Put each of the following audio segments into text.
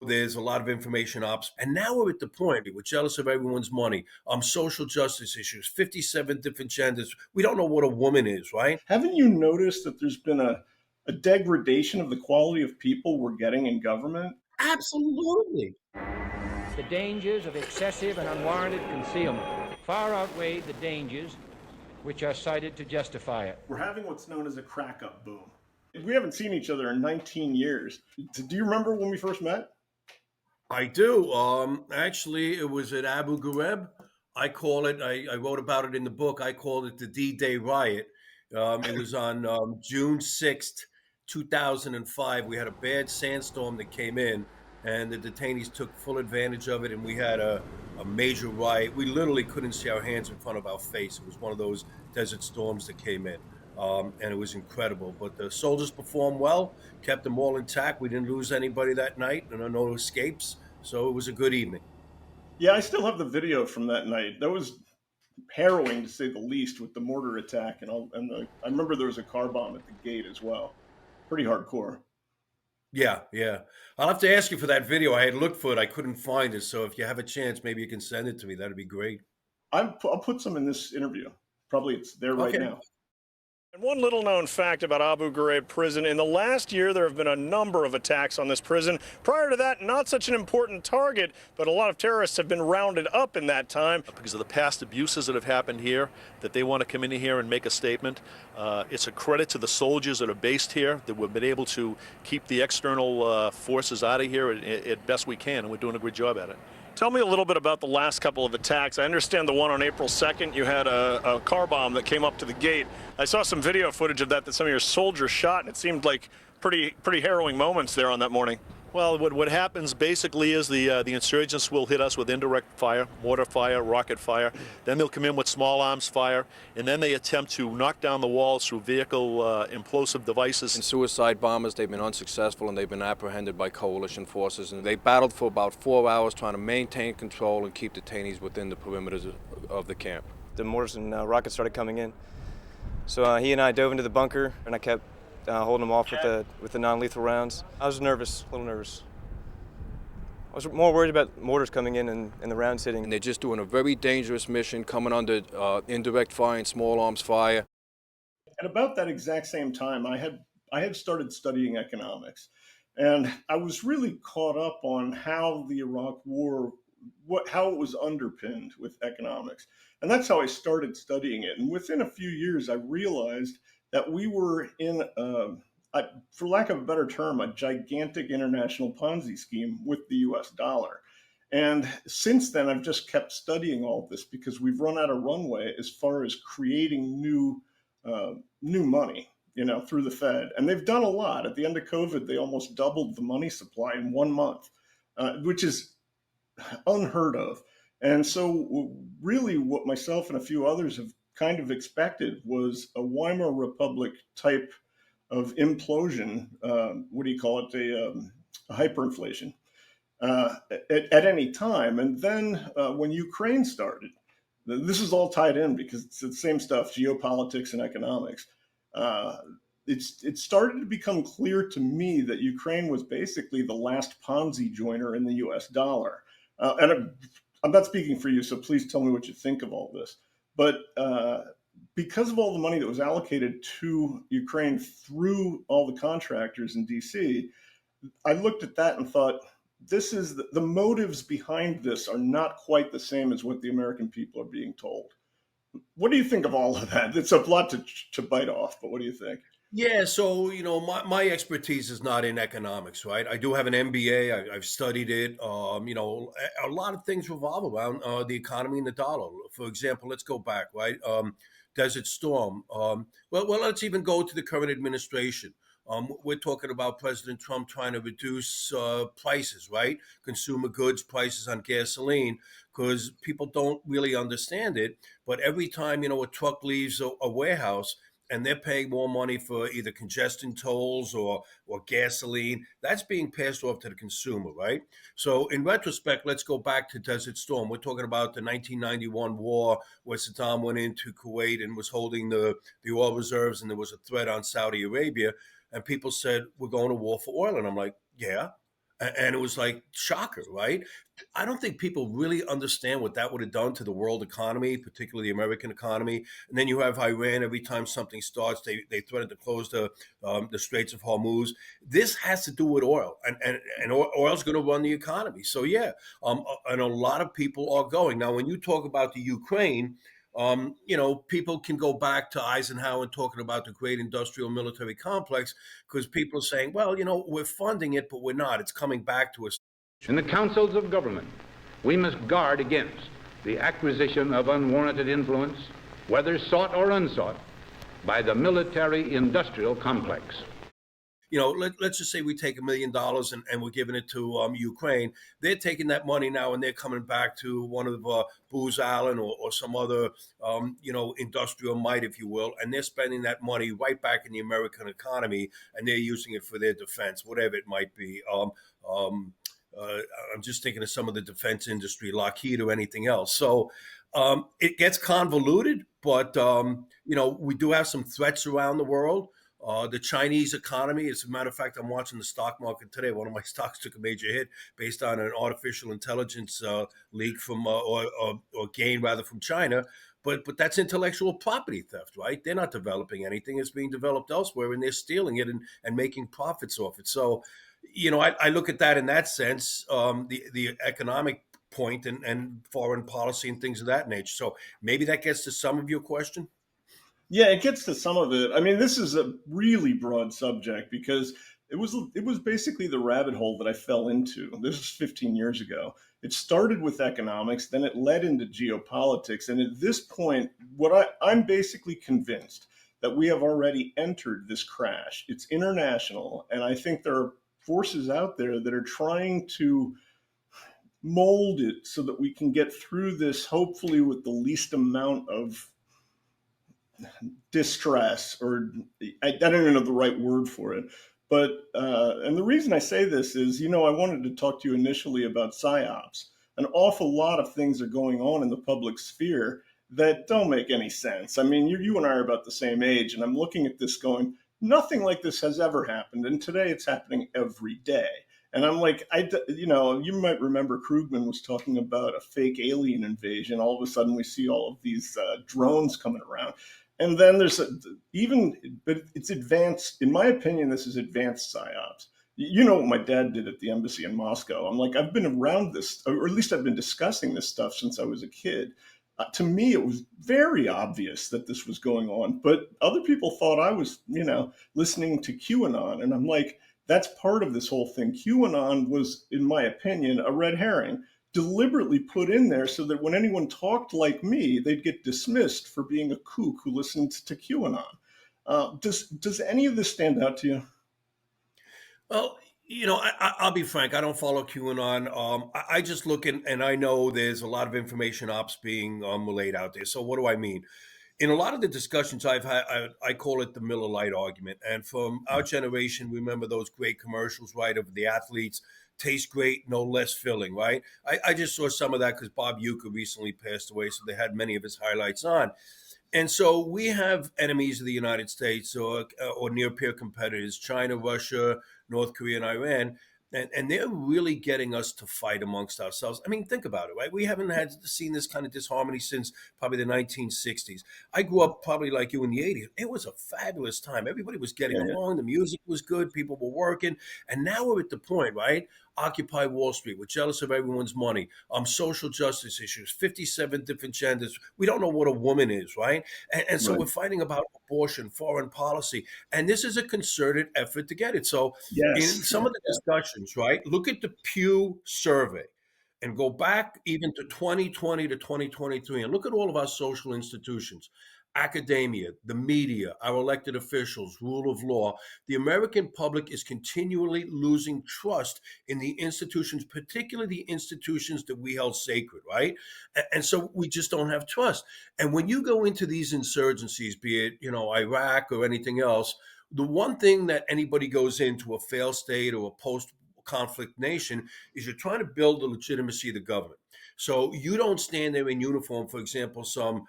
There's a lot of information ops. And now we're at the point, we're jealous of everyone's money. Social justice issues, 57 different genders. We don't know what a woman is, right? Haven't you noticed that there's been a degradation of the quality of people we're getting in government? Absolutely. The dangers of excessive and unwarranted concealment far outweigh the dangers which are cited to justify it. We're having what's known as a crack-up boom. We haven't seen each other in 19 years. Do you remember when we first met? I do. Actually, it was at Abu Ghraib. I call it, I wrote about it in the book. I called it the D-Day riot. It was on June 6th, 2005. We had a bad sandstorm that came in, and the detainees took full advantage of it, and we had a major riot. We literally couldn't see our hands in front of our face. It was one of those desert storms that came in. And it was incredible. But the soldiers performed well, kept them all intact. We didn't lose anybody that night, and no escapes. So it was a good evening. Yeah, I still have the video from that night. That was harrowing, to say the least, with the mortar attack. I remember there was a car bomb at the gate as well. Pretty hardcore. Yeah, yeah. I'll have to ask you for that video. I had looked for it. I couldn't find it. So if you have a chance, maybe you can send it to me. That'd be great. I'll put some in this interview. Probably it's there right Okay. now. And one little known fact about Abu Ghraib prison, in the last year there have been a number of attacks on this prison. Prior to that, not such an important target, but a lot of terrorists have been rounded up in that time. Because of the past abuses that have happened here, that they want to come in here and make a statement. It's a credit to the soldiers that are based here, that we've been able to keep the external forces out of here at best we can, and we're doing a good job at it. Tell me a little bit about the last couple of attacks. I understand the one on April 2nd, you had a car bomb that came up to the gate. I saw some video footage of that some of your soldiers shot, and it seemed like pretty harrowing moments there on that morning. Well, what happens basically is the insurgents will hit us with indirect fire, mortar fire, rocket fire. Then they'll come in with small arms fire, and then they attempt to knock down the walls through vehicle implosive devices. And suicide bombers, they've been unsuccessful, and they've been apprehended by coalition forces. And they battled for about 4 hours trying to maintain control and keep detainees within the perimeters of the camp. The mortars and rockets started coming in. So he and I dove into the bunker, and I kept holding them off with the non-lethal rounds. I was nervous, a little nervous. I was more worried about mortars coming in and the rounds hitting. And they're just doing a very dangerous mission, coming under indirect fire and small arms fire. At about that exact same time, I had started studying economics, and I was really caught up on how the Iraq War, how it was underpinned with economics. And that's how I started studying it. And within a few years, I realized that we were in, for lack of a better term, a gigantic international Ponzi scheme with the US dollar. And since then, I've just kept studying all this because we've run out of runway as far as creating new money, through the Fed. And they've done a lot. At the end of COVID, they almost doubled the money supply in 1 month, which is unheard of. And so really what myself and a few others have kind of expected was a Weimar Republic type of implosion. What do you call it? A hyperinflation at any time. And then when Ukraine started, this is all tied in because it's the same stuff, geopolitics and economics. It started to become clear to me that Ukraine was basically the last Ponzi joiner in the US dollar. And I'm not speaking for you, so please tell me what you think of all this. But because of all the money that was allocated to Ukraine through all the contractors in DC, I looked at that and thought, this is the motives behind this are not quite the same as what the American people are being told. What do you think of all of that? It's a lot to bite off, but what do you think? Yeah, so my expertise is not in economics, right? I do have an MBA. I've studied it. A lot of things revolve around the economy and the dollar. For example, let's go back, right? Desert Storm. Well, let's even go to the current administration. We're talking about President Trump trying to reduce prices, right? Consumer goods prices on gasoline, because people don't really understand it. But every time, a truck leaves a warehouse, and they're paying more money for either congestion tolls or gasoline, that's being passed off to the consumer, right? So in retrospect, let's go back to Desert Storm. We're talking about the 1991 war where Saddam went into Kuwait and was holding the oil reserves, and there was a threat on Saudi Arabia. And people said, we're going to war for oil. And I'm like, yeah. And it was like shocker, right? I don't think people really understand what that would have done to the world economy, particularly the American economy. And then you have Iran. Every time something starts, they threaten to close the Straits of Hormuz. This has to do with oil, and oil's going to run the economy. So yeah, and a lot of people are going now. When you talk about the Ukraine, people can go back to Eisenhower and talking about the great industrial military complex, because people are saying, well, we're funding it, but we're not. It's coming back to us. In the councils of government, we must guard against the acquisition of unwarranted influence, whether sought or unsought, by the military-industrial complex. Let's just say we take $1 million and we're giving it to Ukraine. They're taking that money now and they're coming back to one of Booz Allen or some other, industrial might, if you will, and they're spending that money right back in the American economy, and they're using it for their defense, whatever it might be. I'm just thinking of some of the defense industry, Lockheed or anything else. So it gets convoluted, but, we do have some threats around the world. The Chinese economy, as a matter of fact, I'm watching the stock market today. One of my stocks took a major hit based on an artificial intelligence leak from or gain rather from China. But that's intellectual property theft, right? They're not developing anything. It's being developed elsewhere, and they're stealing it and making profits off it. So, I look at that in that sense, the economic point and foreign policy and things of that nature. So maybe that gets to some of your question. Yeah, it gets to some of it. I mean, this is a really broad subject because it was basically the rabbit hole that I fell into. This was 15 years ago. It started with economics, then it led into geopolitics, and at this point, I'm basically convinced that we have already entered this crash. It's international, and I think there are forces out there that are trying to mold it so that we can get through this, hopefully with the least amount of distress, or I don't even know the right word for it. But and the reason I say this is, I wanted to talk to you initially about PSYOPs. An awful lot of things are going on in the public sphere that don't make any sense. I mean, you and I are about the same age, and I'm looking at this going, nothing like this has ever happened. And today it's happening every day. And I'm like, you might remember Krugman was talking about a fake alien invasion. All of a sudden we see all of these drones coming around. And then but it's advanced, in my opinion, this is advanced PSYOPs. You know what my dad did at the embassy in Moscow. I'm like, I've been around this, or at least I've been discussing this stuff since I was a kid. To me, it was very obvious that this was going on, but other people thought I was, listening to QAnon. And I'm like, that's part of this whole thing. QAnon was, in my opinion, a red herring, deliberately put in there so that when anyone talked like me, they'd get dismissed for being a kook who listened to QAnon. Does any of this stand out to you? Well, I'll be frank. I don't follow QAnon. I just look and I know there's a lot of information ops being relayed out there. So what do I mean? In a lot of the discussions I've had, I call it the Miller Lite argument. And from our generation, remember those great commercials, right, of the athletes, taste great, no less filling, right? I just saw some of that because Bob Uecker recently passed away, so they had many of his highlights on. And so we have enemies of the United States or near-peer competitors, China, Russia, North Korea, and Iran. And they're really getting us to fight amongst ourselves. I mean, think about it, right? We haven't seen this kind of disharmony since probably the 1960s. I grew up probably like you in the 80s. It was a fabulous time. Everybody was getting along. The music was good. People were working. And now we're at the point, right? Occupy Wall Street. We're jealous of everyone's money. Social justice issues, 57 different genders. We don't know what a woman is, right? And so we're fighting about abortion, foreign policy. And this is a concerted effort to get it. So in some of the discussions, right, look at the Pew survey and go back even to 2020 to 2023 and look at all of our social institutions. Academia, the media, our elected officials, rule of law. The American public is continually losing trust in the institutions, particularly the institutions that we held sacred, right? And so we just don't have trust. And when you go into these insurgencies, be it, Iraq or anything else, the one thing that anybody goes into a failed state or a post conflict nation is you're trying to build the legitimacy of the government. So you don't stand there in uniform, for example, some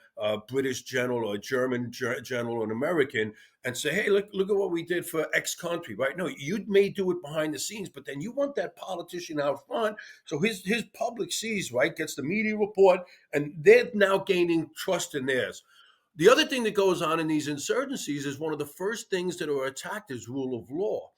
British general or German general or an American, and say, hey, look at what we did for X country, right? No, you may do it behind the scenes, but then you want that politician out front. So his public sees, right, gets the media report, and they're now gaining trust in theirs. The other thing that goes on in these insurgencies is one of the first things that are attacked is rule of law.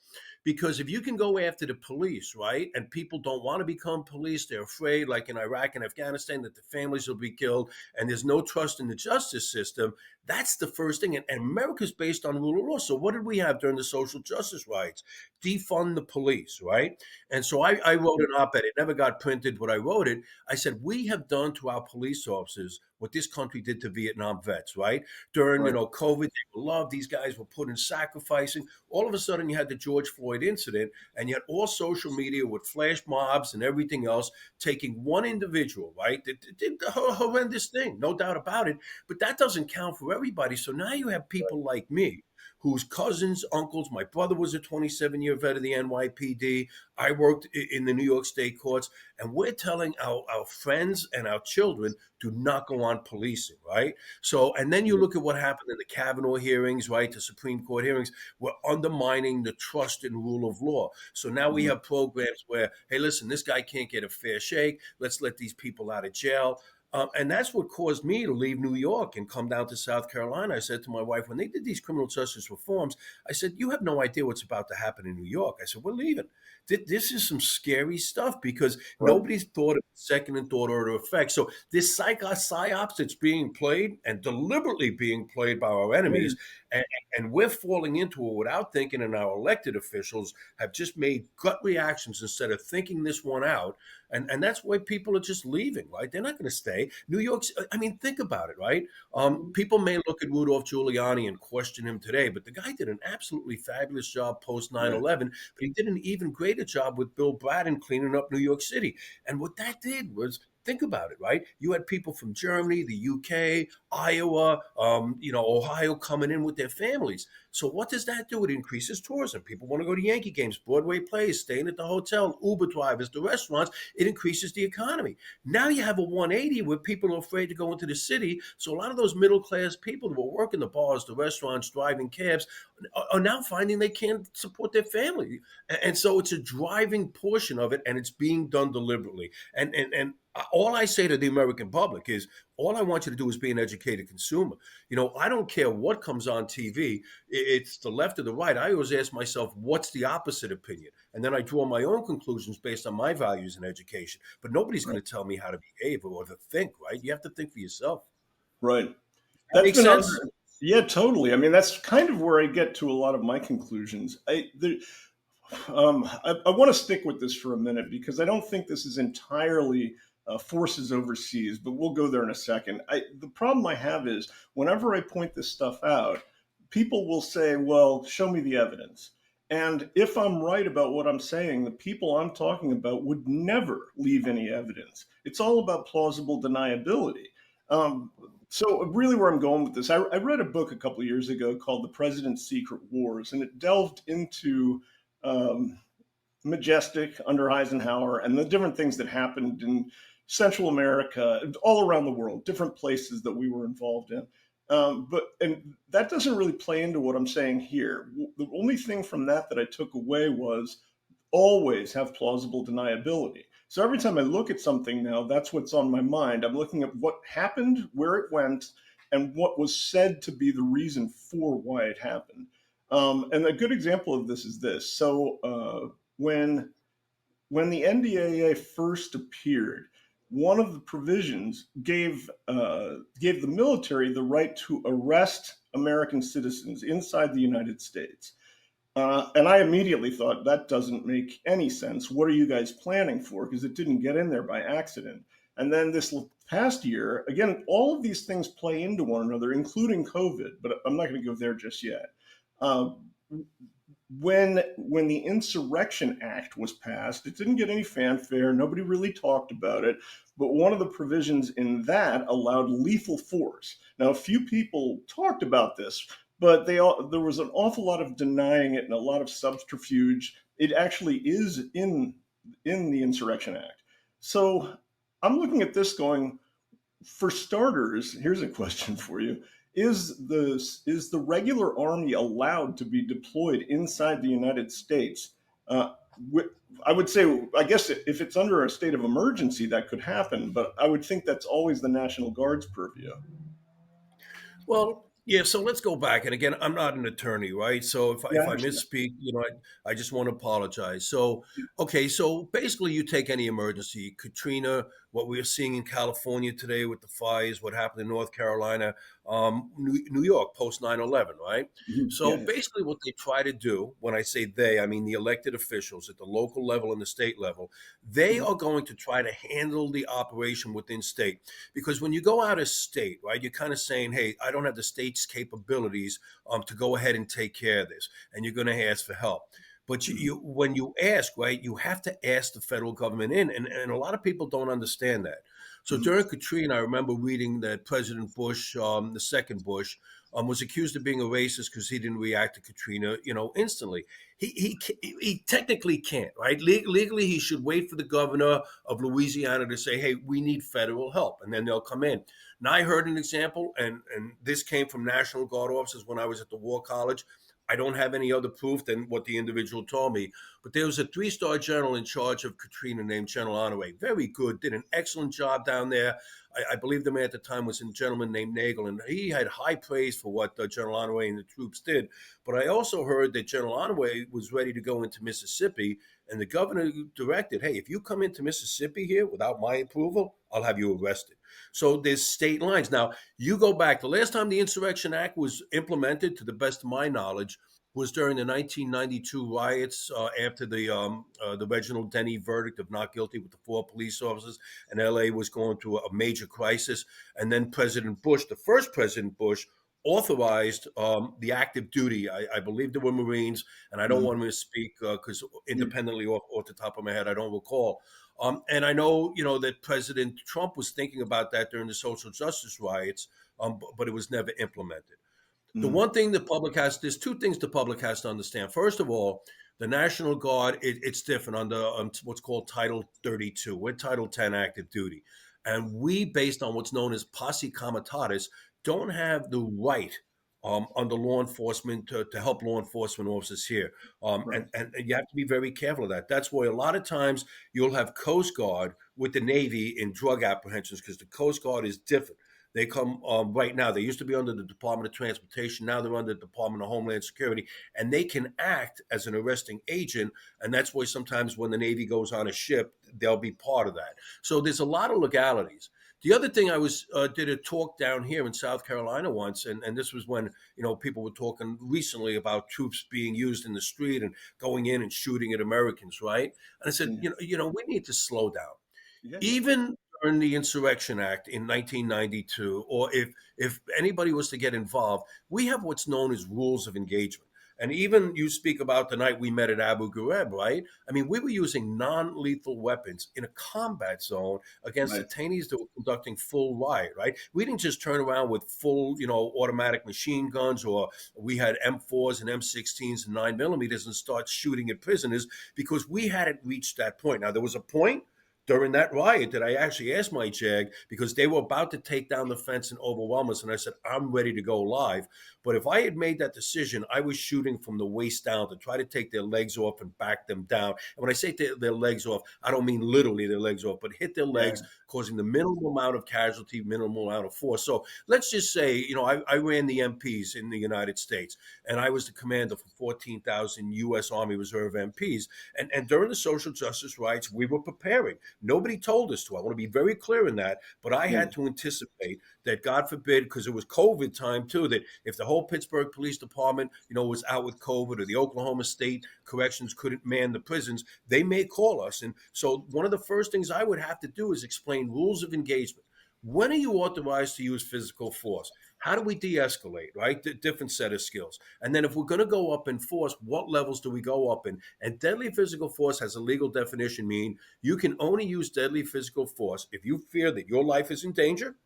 Because if you can go after the police, right, and people don't want to become police, they're afraid, like in Iraq and Afghanistan, that the families will be killed, and there's no trust in the justice system. That's the first thing. And America's based on rule of law. So what did we have during the social justice riots? Defund the police, right? And so I wrote an op-ed. It never got printed, but I wrote it. I said, we have done to our police officers what this country did to Vietnam vets, right? During, COVID, they were loved. These guys were put in sacrificing. All of a sudden, you had the George Floyd incident, and yet all social media with flash mobs and everything else taking one individual, right? They did a horrendous thing, no doubt about it. But that doesn't count for everybody. So now you have people like me, whose cousins, uncles, my brother was a 27-year vet of the NYPD. I worked in the New York State courts, and we're telling our friends and our children, do not go on policing, right? So, and then you look at what happened in the Kavanaugh hearings, right? The Supreme Court hearings, we're undermining the trust and rule of law. So now we have programs where, hey, listen, this guy can't get a fair shake. Let's let these people out of jail. And that's what caused me to leave New York and come down to South Carolina. I said to my wife, when they did these criminal justice reforms, I said, you have no idea what's about to happen in New York. I said, we're leaving. This is some scary stuff because nobody's thought of second and third order effects. So this psyops that's being played and deliberately being played by our enemies, and we're falling into it without thinking, and our elected officials have just made gut reactions instead of thinking this one out. And that's why people are just leaving, right? They're not going to stay. New York's, I mean, think about it, right? People may look at Rudolph Giuliani and question him today, but the guy did an absolutely fabulous job post 9/11, but he did an even greater job with Bill Bratton cleaning up New York City. And what that did was, think about it, right? You had people from Germany, the UK, Iowa, Ohio coming in with their families. So what does that do? It increases tourism. People want to go to Yankee games, Broadway plays, staying at the hotel, Uber drivers, the restaurants. It increases the economy. Now you have a 180 where people are afraid to go into the city. So a lot of those middle class people who were working the bars, the restaurants, driving cabs are now finding they can't support their family. And so it's a driving portion of it, and it's being done deliberately. And all I say to the American public is, all I want you to do is be an educated consumer. I don't care what comes on TV. It's the left or the right. I always ask myself, what's the opposite opinion? And then I draw my own conclusions based on my values and education. But nobody's going to tell me how to behave or to think, right? You have to think for yourself. Right. That makes sense? Yeah, totally. I mean, that's kind of where I get to a lot of my conclusions. I want to stick with this for a minute because I don't think this is entirely forces overseas, but we'll go there in a second. The problem I have is whenever I point this stuff out, people will say, well, show me the evidence. And if I'm right about what I'm saying, the people I'm talking about would never leave any evidence. It's all about plausible deniability. So really where I'm going with this, I read a book a couple of years ago called The President's Secret Wars, and it delved into Majestic under Eisenhower and the different things that happened in Central America, all around the world, different places that we were involved in. But that doesn't really play into what I'm saying here. The only thing from that I took away was always have plausible deniability. So every time I look at something now, that's what's on my mind. I'm looking at what happened, where it went, and what was said to be the reason for why it happened. And a good example of this is this. So when the NDAA first appeared, one of the provisions gave the military the right to arrest American citizens inside the United States. And I immediately thought, that doesn't make any sense. What are you guys planning for? Because it didn't get in there by accident. And then this past year, again, all of these things play into one another, including COVID, but I'm not going to go there just yet. When the Insurrection Act was passed, it didn't get any fanfare. Nobody really talked about it. But one of the provisions in that allowed lethal force. Now, a few people talked about this, but there was an awful lot of denying it and a lot of subterfuge It actually is in the Insurrection Act. So I'm looking at this going, for starters, here's a question for you. Is the regular army allowed to be deployed inside the United States? Uh, I would say, I guess if it's under a state of emergency, that could happen, but I would think that's always the National Guard's purview. Well, yeah. So let's go back. And again, I'm not an attorney, right? So Yeah, I if I understand. misspeak, I just want to apologize. So, okay. So basically, you take any emergency, Katrina, what we're seeing in California today with the fires, what happened in North Carolina, New York post 9/11, right? Mhm. So Yeah. basically, what they try to do, when I say they, I mean the elected officials at the local level and the state level, they Mhm. are going to try to handle the operation within state. Because when you go out of state, right, you're kind of saying, hey, I don't have the state's capabilities to go ahead and take care of this. And you're going to ask for help. But Mhm. when you ask, right, you have to ask the federal government in. And a lot of people don't understand that. So Mhm. during Katrina, I remember reading that President Bush, the second Bush, was accused of being a racist because he didn't react to Katrina, instantly. He technically can't, right? Legally, he should wait for the governor of Louisiana to say, "Hey, we need federal help," and then they'll come in. Now, I heard an example, and this came from National Guard officers when I was at the War College. I don't have any other proof than what the individual told me, but there was a three-star general in charge of Katrina named General Honoré. Very good, did an excellent job down there. I believe the man at the time was a gentleman named Nagel, and he had high praise for what General Honoré and the troops did. But I also heard that General Honoré was ready to go into Mississippi, and the governor directed, hey, if you come into Mississippi here without my approval, I'll have you arrested. So there's state lines. Now, you go back, the last time the Insurrection Act was implemented, to the best of my knowledge, was during the 1992 riots after the Reginald Denny verdict of not guilty with the 4 police officers, and LA was going through a major crisis. And then President Bush, the first President Bush, authorized the active duty. I believe there were Marines, and I don't Mhm. want to misspeak because Yeah. independently off the top of my head, I don't recall. And I know, that President Trump was thinking about that during the social justice riots, but it was never implemented. The Mhm. one thing there's two things the public has to understand. First of all, the National Guard, it's different under what's called Title 32. We're Title 10 active duty. And we, based on what's known as posse comitatus, don't have the right under law enforcement to help law enforcement officers here. Right. And you have to be very careful of that. That's why a lot of times you'll have Coast Guard with the Navy in drug apprehensions because the Coast Guard is different. They come right now. They used to be under the Department of Transportation. Now they're under the Department of Homeland Security, and they can act as an arresting agent. And that's why sometimes when the Navy goes on a ship, they'll be part of that. So there's a lot of legalities. The other thing I was did a talk down here in South Carolina once, and this was when people were talking recently about troops being used in the street and going in and shooting at Americans, right? And I said, Yeah. we need to slow down Yeah. even during the Insurrection Act in 1992, or if anybody was to get involved, we have what's known as rules of engagement. And even you speak about the night we met at Abu Ghraib, right? I mean, we were using non-lethal weapons in a combat zone against Right. detainees that were conducting full riot, right? We didn't just turn around with full, automatic machine guns, or we had M4s and M16s and 9 millimeters and start shooting at prisoners because we hadn't reached that point. Now, there was a point during that riot that I actually asked my JAG because they were about to take down the fence and overwhelm us. And I said, I'm ready to go live. But if I had made that decision, I was shooting from the waist down to try to take their legs off and back them down. And when I say their legs off, I don't mean literally their legs off, but hit their Yeah. legs, causing the minimal amount of casualty, minimal amount of force. So let's just say, I ran the MPs in the United States, and I was the commander for 14,000 U.S. Army Reserve MPs. And during the social justice riots, we were preparing. Nobody told us to. I want to be very clear in that, but I Yeah. had to anticipate that, God forbid, because it was COVID time too, that if the whole Pittsburgh Police Department, was out with COVID, or the Oklahoma State Corrections couldn't man the prisons, they may call us. And so one of the first things I would have to do is explain rules of engagement. When are you authorized to use physical force? How do we de-escalate, right? Different set of skills. And then if we're going to go up in force, what levels do we go up in? And deadly physical force has a legal definition, meaning you can only use deadly physical force if you fear that your life is in danger,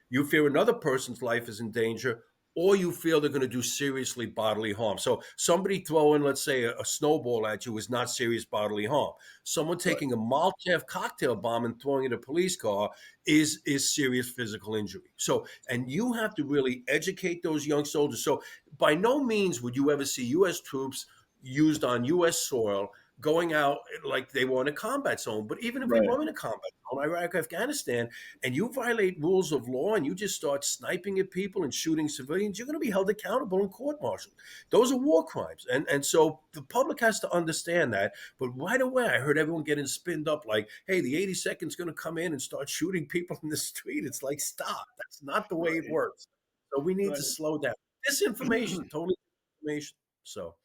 you fear another person's life is in danger, or you feel they're going to do seriously bodily harm. So somebody throwing, let's say, a snowball at you is not serious bodily harm. Someone Right. taking a Molotov cocktail bomb and throwing it at a police car is serious physical injury. So, and you have to really educate those young soldiers. So by no means would you ever see U.S. troops used on U.S. soil going out like they were in a combat zone. But even if they Right. were in a combat zone, Iraq, Afghanistan, and you violate rules of law and you just start sniping at people and shooting civilians, you're going to be held accountable in court-martial. Those are war crimes. And so the public has to understand that. But right away, I heard everyone getting spinned up like, hey, the 82nd is going to come in and start shooting people in the street. It's like, stop. That's not the way it Right. works. So we need Right. to slow down. Disinformation, totally disinformation. So,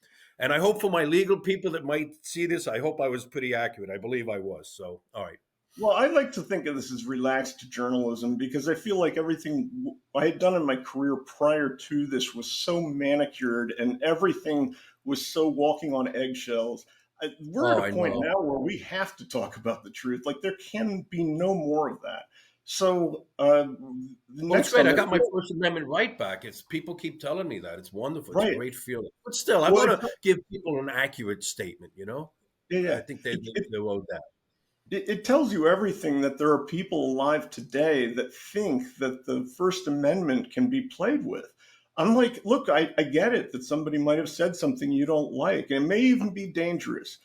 and I hope for my legal people that might see this, I hope I was pretty accurate. I believe I was. So, all right. Well, I like to think of this as relaxed journalism because I feel like everything I had done in my career prior to this was so manicured and everything was so walking on eggshells. We're Oh, at I a point know. now where we have to talk about the truth. Like there can be no more of that. So the Well, it's next great. on I the got my First Amendment right back. It's people keep telling me that. It's wonderful. It's a right. great feeling. But still, I Well, want to give people an accurate statement, you know? yeah, I yeah. think It, it, they owed that. it tells you everything that there are people alive today that think that the First Amendment can be played with. I'm like, look, I get it that somebody might have said something you don't like, and it may even be dangerous.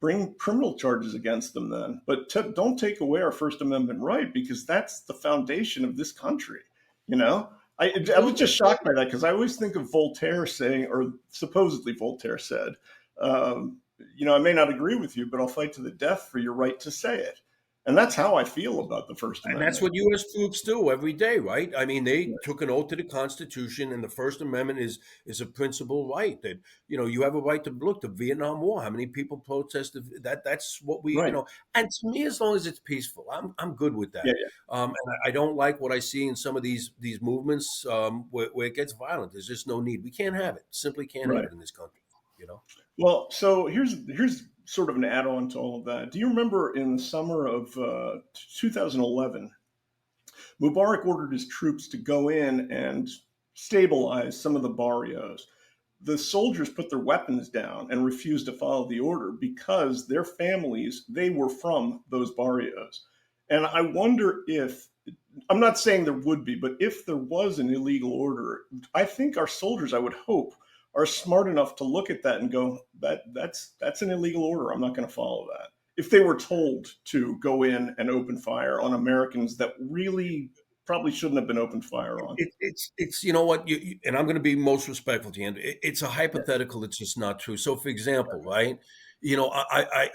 Bring criminal charges against them then, but don't take away our First Amendment right because that's the foundation of this country. You know, I was just shocked by that because I always think of Voltaire saying, or supposedly Voltaire said, um, I may not agree with you, but I'll fight to the death for your right to say it. And that's how I feel about the First And that's Amendment. what U.S. troops do every day, right? I mean, they Yeah. took an oath to the Constitution, and the First Amendment is a principal right that you have a right to look. The Vietnam War, how many people protested that? That's what we Right. And to me, as long as it's peaceful, I'm good with that. Yeah. And I don't like what I see in some of these movements where it gets violent. There's just no need. We can't have it. Simply can't have Right. it in this country. Well, so here's sort of an add-on to all of that. Do you remember in the summer of 2011, Mubarak ordered his troops to go in and stabilize some of the barrios? The soldiers put their weapons down and refused to follow the order because their families, they were from those barrios. And I wonder if, I'm not saying there would be, but if there was an illegal order, I think our soldiers, I would hope, are smart enough to look at that and go, that's an illegal order. I'm not going to follow that. If they were told to go in and open fire on Americans that really probably shouldn't have been opened fire on. It's you know what and I'm going to be most respectful to you. It's a hypothetical that's just not true. So, for example, right? I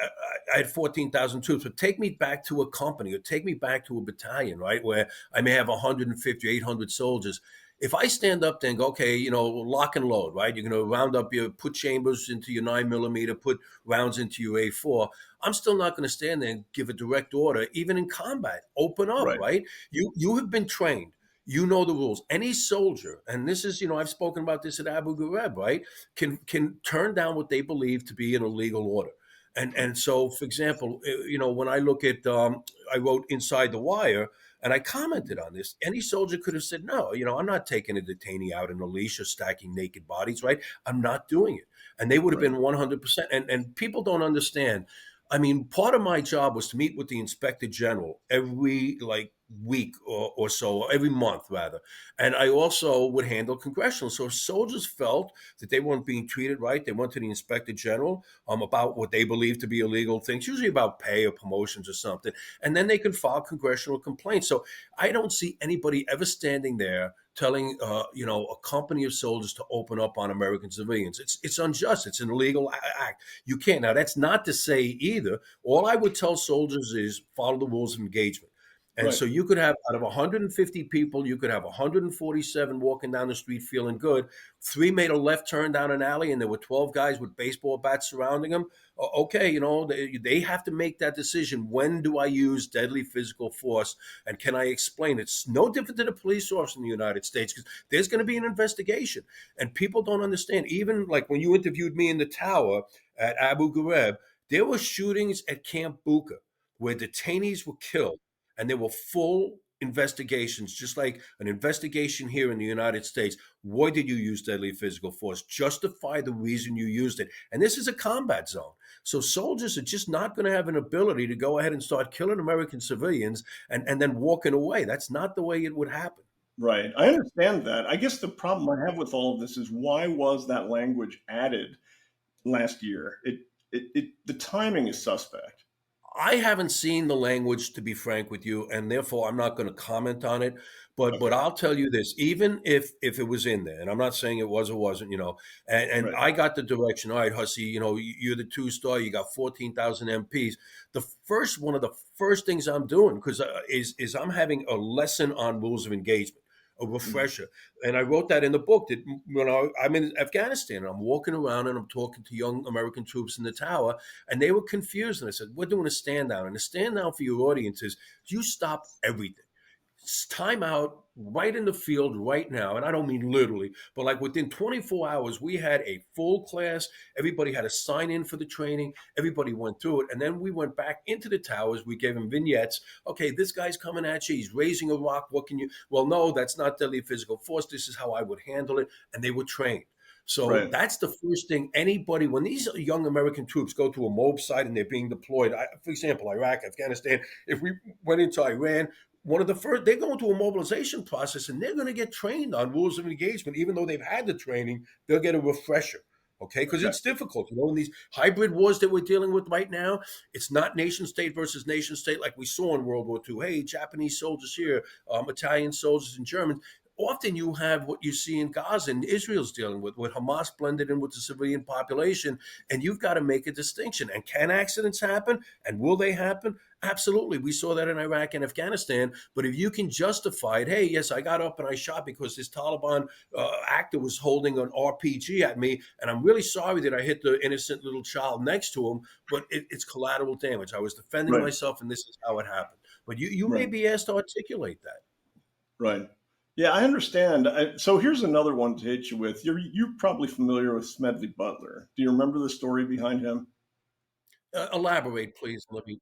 had 14,000 troops, but take me back to a company or take me back to a battalion, right, where I may have 150 or 800 soldiers. If I stand up there and go, okay, lock and load, right? You're going to round up put chambers into your 9mm, put rounds into your A4. I'm still not going to stand there and give a direct order, even in combat. Open up, Right. right? You have been trained. You know the rules. Any soldier, and this is, I've spoken about this at Abu Ghraib, right? Can turn down what they believe to be an illegal order. And so, for example, when I look at, I wrote Inside the Wire, and I commented on this. Any soldier could have said, no, I'm not taking a detainee out in a leash or stacking naked bodies, right? I'm not doing it. And they would have been 100%. And people don't understand. I mean, part of my job was to meet with the inspector general every week or so, every month rather. And I also would handle congressional. So if soldiers felt that they weren't being treated right, they went to the inspector general about what they believed to be illegal things, usually about pay or promotions or something. And then they could file congressional complaints. So I don't see anybody ever standing there telling a company of soldiers to open up on American civilians. It's unjust. It's an illegal act. You can't. Now, that's not to say either. All I would tell soldiers is follow the rules of engagement. And Right. so you could have, out of 150 people, you could have 147 walking down the street feeling good. 3 made a left turn down an alley, and there were 12 guys with baseball bats surrounding them. Okay, they have to make that decision. When do I use deadly physical force, and can I explain? It's no different than a police officer in the United States because there's going to be an investigation, and people don't understand. Even like when you interviewed me in the tower at Abu Ghraib, there were shootings at Camp Buka where detainees were killed. And there were full investigations, just like an investigation here in the United States. Why did you use deadly physical force? Justify the reason you used it. And this is a combat zone. So soldiers are just not going to have an ability to go ahead and start killing American civilians and then walking away. That's not the way it would happen. Right. I understand that. I guess the problem I have with all of this is why was that language added last year? The timing is suspect. I haven't seen the language, to be frank with you, and therefore I'm not going to comment on it. But Okay. I'll tell you this: even if it was in there, and I'm not saying it was or wasn't, and Right. I got the direction. All right, Hussey, you're the two-star. You got 14,000 MPs. One of the first things I'm doing because is I'm having a lesson on rules of engagement, a Mhm. refresher, and I wrote that in the book. That I'm in Afghanistan, and I'm walking around and I'm talking to young American troops in the tower, and they were confused. And I said, "We're doing a stand down, and a stand down for your audience is you stop everything. Time out right in the field right now." And I don't mean literally, but like within 24 hours, we had a full class. Everybody had to sign in for the training. Everybody went through it. And then we went back into the towers. We gave them vignettes. Okay, this guy's coming at you. He's raising a rock. What can you? Well, no, that's not deadly physical force. This is how I would handle it. And they were trained. So Right. that's the first thing anybody, when these young American troops go to a MOB site and they're being deployed, for example, Iraq, Afghanistan, if we went into Iran, one of the first, they go into a mobilization process and they're going to get trained on rules of engagement. Even though they've had the training, they'll get a refresher. Okay, because Okay. it's difficult, in these hybrid wars that we're dealing with right now. It's not nation state versus nation state like we saw in World War II. Hey, Japanese soldiers here, Italian soldiers and Germans. Often you have what you see in Gaza and Israel's dealing with Hamas blended in with the civilian population, and you've got to make a distinction. And can accidents happen? And will they happen? Absolutely. We saw that in Iraq and Afghanistan. But if you can justify it, hey, yes, I got up and I shot because this Taliban actor was holding an RPG at me, and I'm really sorry that I hit the innocent little child next to him, but it's collateral damage. I was defending Right. myself, and this is how it happened. But you may Right. be asked to articulate that. Right. Yeah, I understand. So here's another one to hit you with. You're probably familiar with Smedley Butler. Do you remember the story behind him? Elaborate, please. Let me.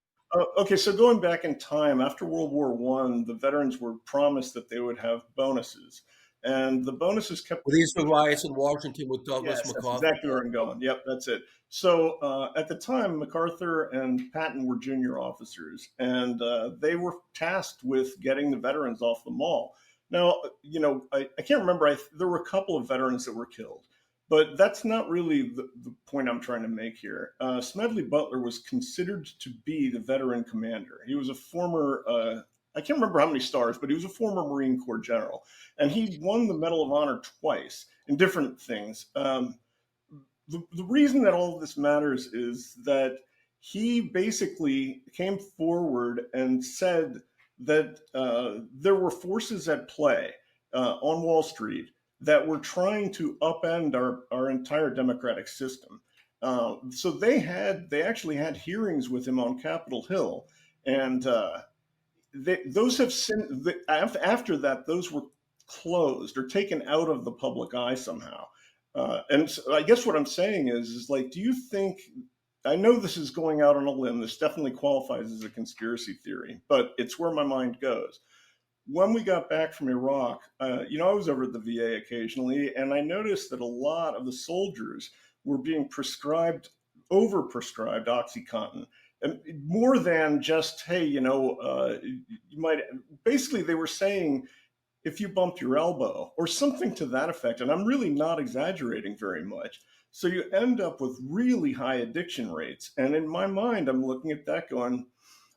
Okay, so going back in time, after World War One, the veterans were promised that they would have bonuses, and the bonuses kept. Were these the riots in Washington with Douglas Yes, that's MacArthur? exactly where I'm going. Yep, that's it. So at the time, MacArthur and Patton were junior officers, and they were tasked with getting the veterans off the mall. Now, I can't remember. There were a couple of veterans that were killed, but that's not really the point I'm trying to make here. Smedley Butler was considered to be the veteran commander. He was a former, I can't remember how many stars, but he was a former Marine Corps general, and he won the Medal of Honor twice in different things. The reason that all of this matters is that he basically came forward and said that there were forces at play on Wall Street that were trying to upend our entire democratic system. So they actually had hearings with him on Capitol Hill, and those have since after that those were closed or taken out of the public eye somehow. And so I guess what I'm saying is like, do you think? I know this is going out on a limb. This definitely qualifies as a conspiracy theory, but it's where my mind goes. When we got back from Iraq, I was over at the VA occasionally, and I noticed that a lot of the soldiers were being overprescribed OxyContin, and more than just, hey, you might. Basically, they were saying if you bump your elbow or something to that effect. And I'm really not exaggerating very much. So you end up with really high addiction rates. And in my mind, I'm looking at that going,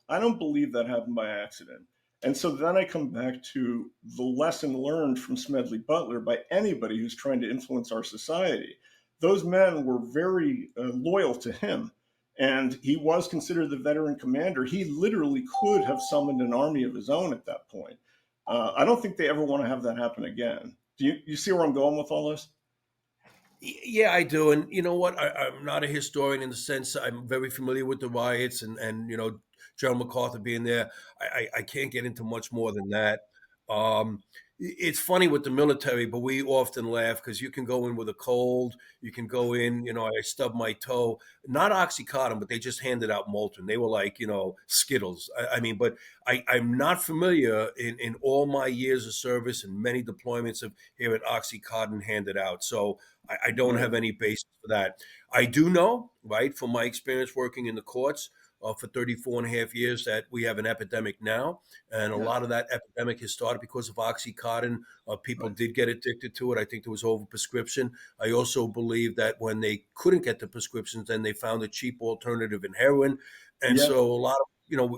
I don't believe that happened by accident. And so then I come back to the lesson learned from Smedley Butler by anybody who's trying to influence our society. Those men were very loyal to him. And he was considered the veteran commander. He literally could have summoned an army of his own at that point. I don't think they ever want to have that happen again. Do you see where I'm going with all this? Yeah, I do. And you know what? I'm not a historian in the sense I'm very familiar with the riots and General MacArthur being there. I can't get into much more than that. It's funny with the military, but we often laugh because you can go in with a cold. You can go in, I stubbed my toe, not OxyContin, but they just handed out Molten. They were like, Skittles. I mean, but I'm not familiar in all my years of service and many deployments of hearing OxyContin handed out. So I don't Right. have any basis for that. I do know, right, from my experience working in the courts for 34 and a half years, that we have an epidemic now. And a Yeah. lot of that epidemic has started because of OxyContin. People Right. did get addicted to it. I think there was overprescription. I also believe that when they couldn't get the prescriptions, then they found a cheap alternative in heroin. And Yeah. so a lot of,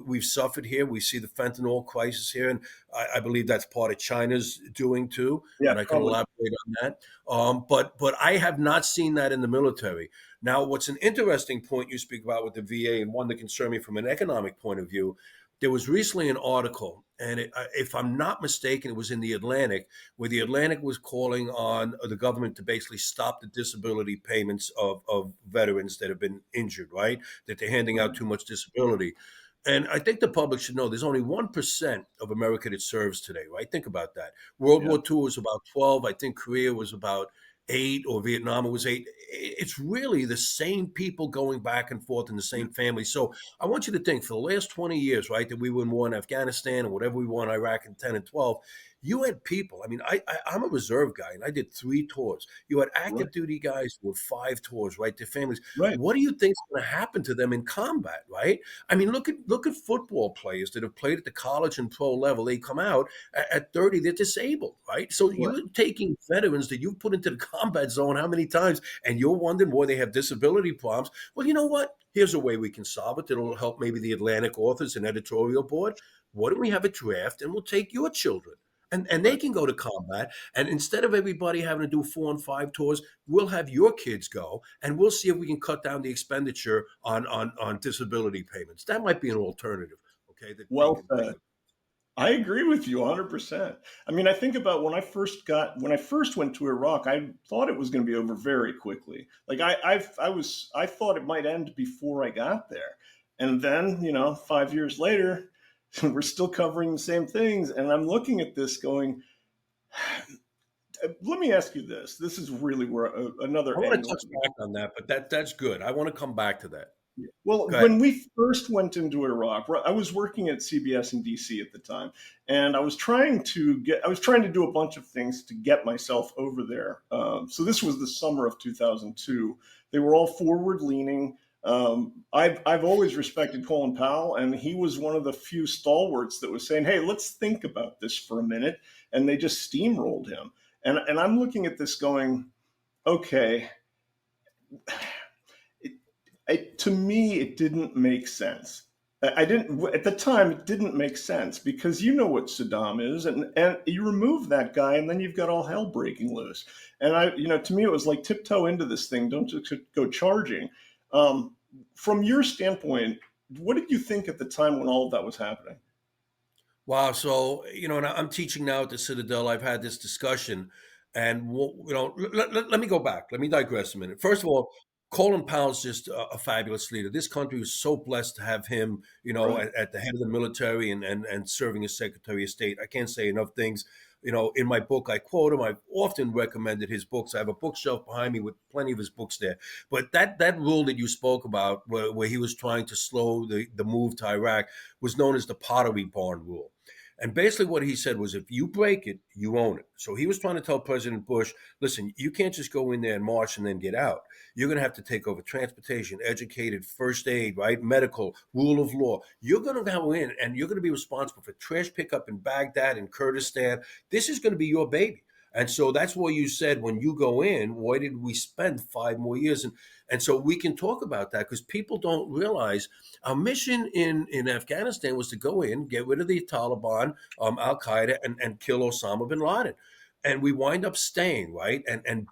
we've suffered here. We see the fentanyl crisis here. And I believe that's part of China's doing too. Yeah. And I can Probably. elaborate on that. But I have not seen that in the military. Now, what's an interesting point you speak about with the VA, and one that concerned me from an economic point of view, there was recently an article, and if I'm not mistaken, it was in the Atlantic, where the Atlantic was calling on the government to basically stop the disability payments of veterans that have been injured, right? That they're handing out Right. too much disability. And I think the public should know there's only 1% of America that serves today, right? Think about that. World Yeah. War II was about 12. I think Korea was about 8, or Vietnam was 8. It's really the same people going back and forth in the Yeah. same family. So I want you to think, for the last 20 years, right, that we were in war in Afghanistan and whatever we were in Iraq in 10 and 12, you had people. I mean, I'm a reserve guy and I did 3 tours. You had Right. active duty guys with 5 tours, right? Their families. Right. What do you think's going to happen to them in combat, right? I mean, look at football players that have played at the college and pro level. They come out at 30, they're disabled, right? So Right. you're taking veterans that you've put into the combat zone how many times, and you're wondering why they have disability problems. Well, you know what? Here's a way we can solve it that'll help maybe the Atlantic authors and editorial board. Why don't we have a draft and we'll take your children? And they Right. can go to combat. And instead of everybody having to do 4 and 5 tours, we'll have your kids go, and we'll see if we can cut down the expenditure on disability payments. That might be an alternative. Okay, that they Well can said. think of. I agree with you 100%. I mean, I think about when I first went to Iraq, I thought it was going to be over very quickly. Like I thought it might end before I got there. And then, 5 years later, we're still covering the same things. And I'm looking at this going, let me ask you this. This is really where I another want to angle. touch back on that, but that's good. I want to come back to that. Well, Go ahead. when we first went into Iraq, I was working at CBS in DC at the time, and I was trying to do a bunch of things to get myself over there. So this was the summer of 2002. They were all forward leaning. I've always respected Colin Powell, and he was one of the few stalwarts that was saying, "Hey, let's think about this for a minute," and they just steamrolled him. And I'm looking at this going, okay. To me, it didn't make sense. I didn't at the time. It didn't make sense because you know what Saddam is, and you remove that guy, and then you've got all hell breaking loose. And to me, it was like tiptoe into this thing. Don't just go charging. From your standpoint, what did you think at the time when all of that was happening? Wow. So, and I'm teaching now at the Citadel. I've had this discussion, and let me go back. Let me digress a minute. First of all, Colin Powell's just a fabulous leader. This country was so blessed to have him, Right. at the head of the military and serving as Secretary of State. I can't say enough things. In my book, I quote him. I've often recommended his books. I have a bookshelf behind me with plenty of his books there. But that rule that you spoke about, where he was trying to slow the move to Iraq, was known as the Pottery Barn rule. And basically what he said was, if you break it, you own it. So he was trying to tell President Bush, listen, you can't just go in there and march and then get out. You're going to have to take over transportation, educated, first aid, right? Medical, rule of law. You're going to go in and you're going to be responsible for trash pickup in Baghdad and Kurdistan. This is going to be your baby. And so that's why you said, when you go in, why did we spend 5 more years? And so we can talk about that, because people don't realize our mission in Afghanistan was to go in, get rid of the Taliban, Al Qaeda, and kill Osama bin Laden. And we wind up staying, right, and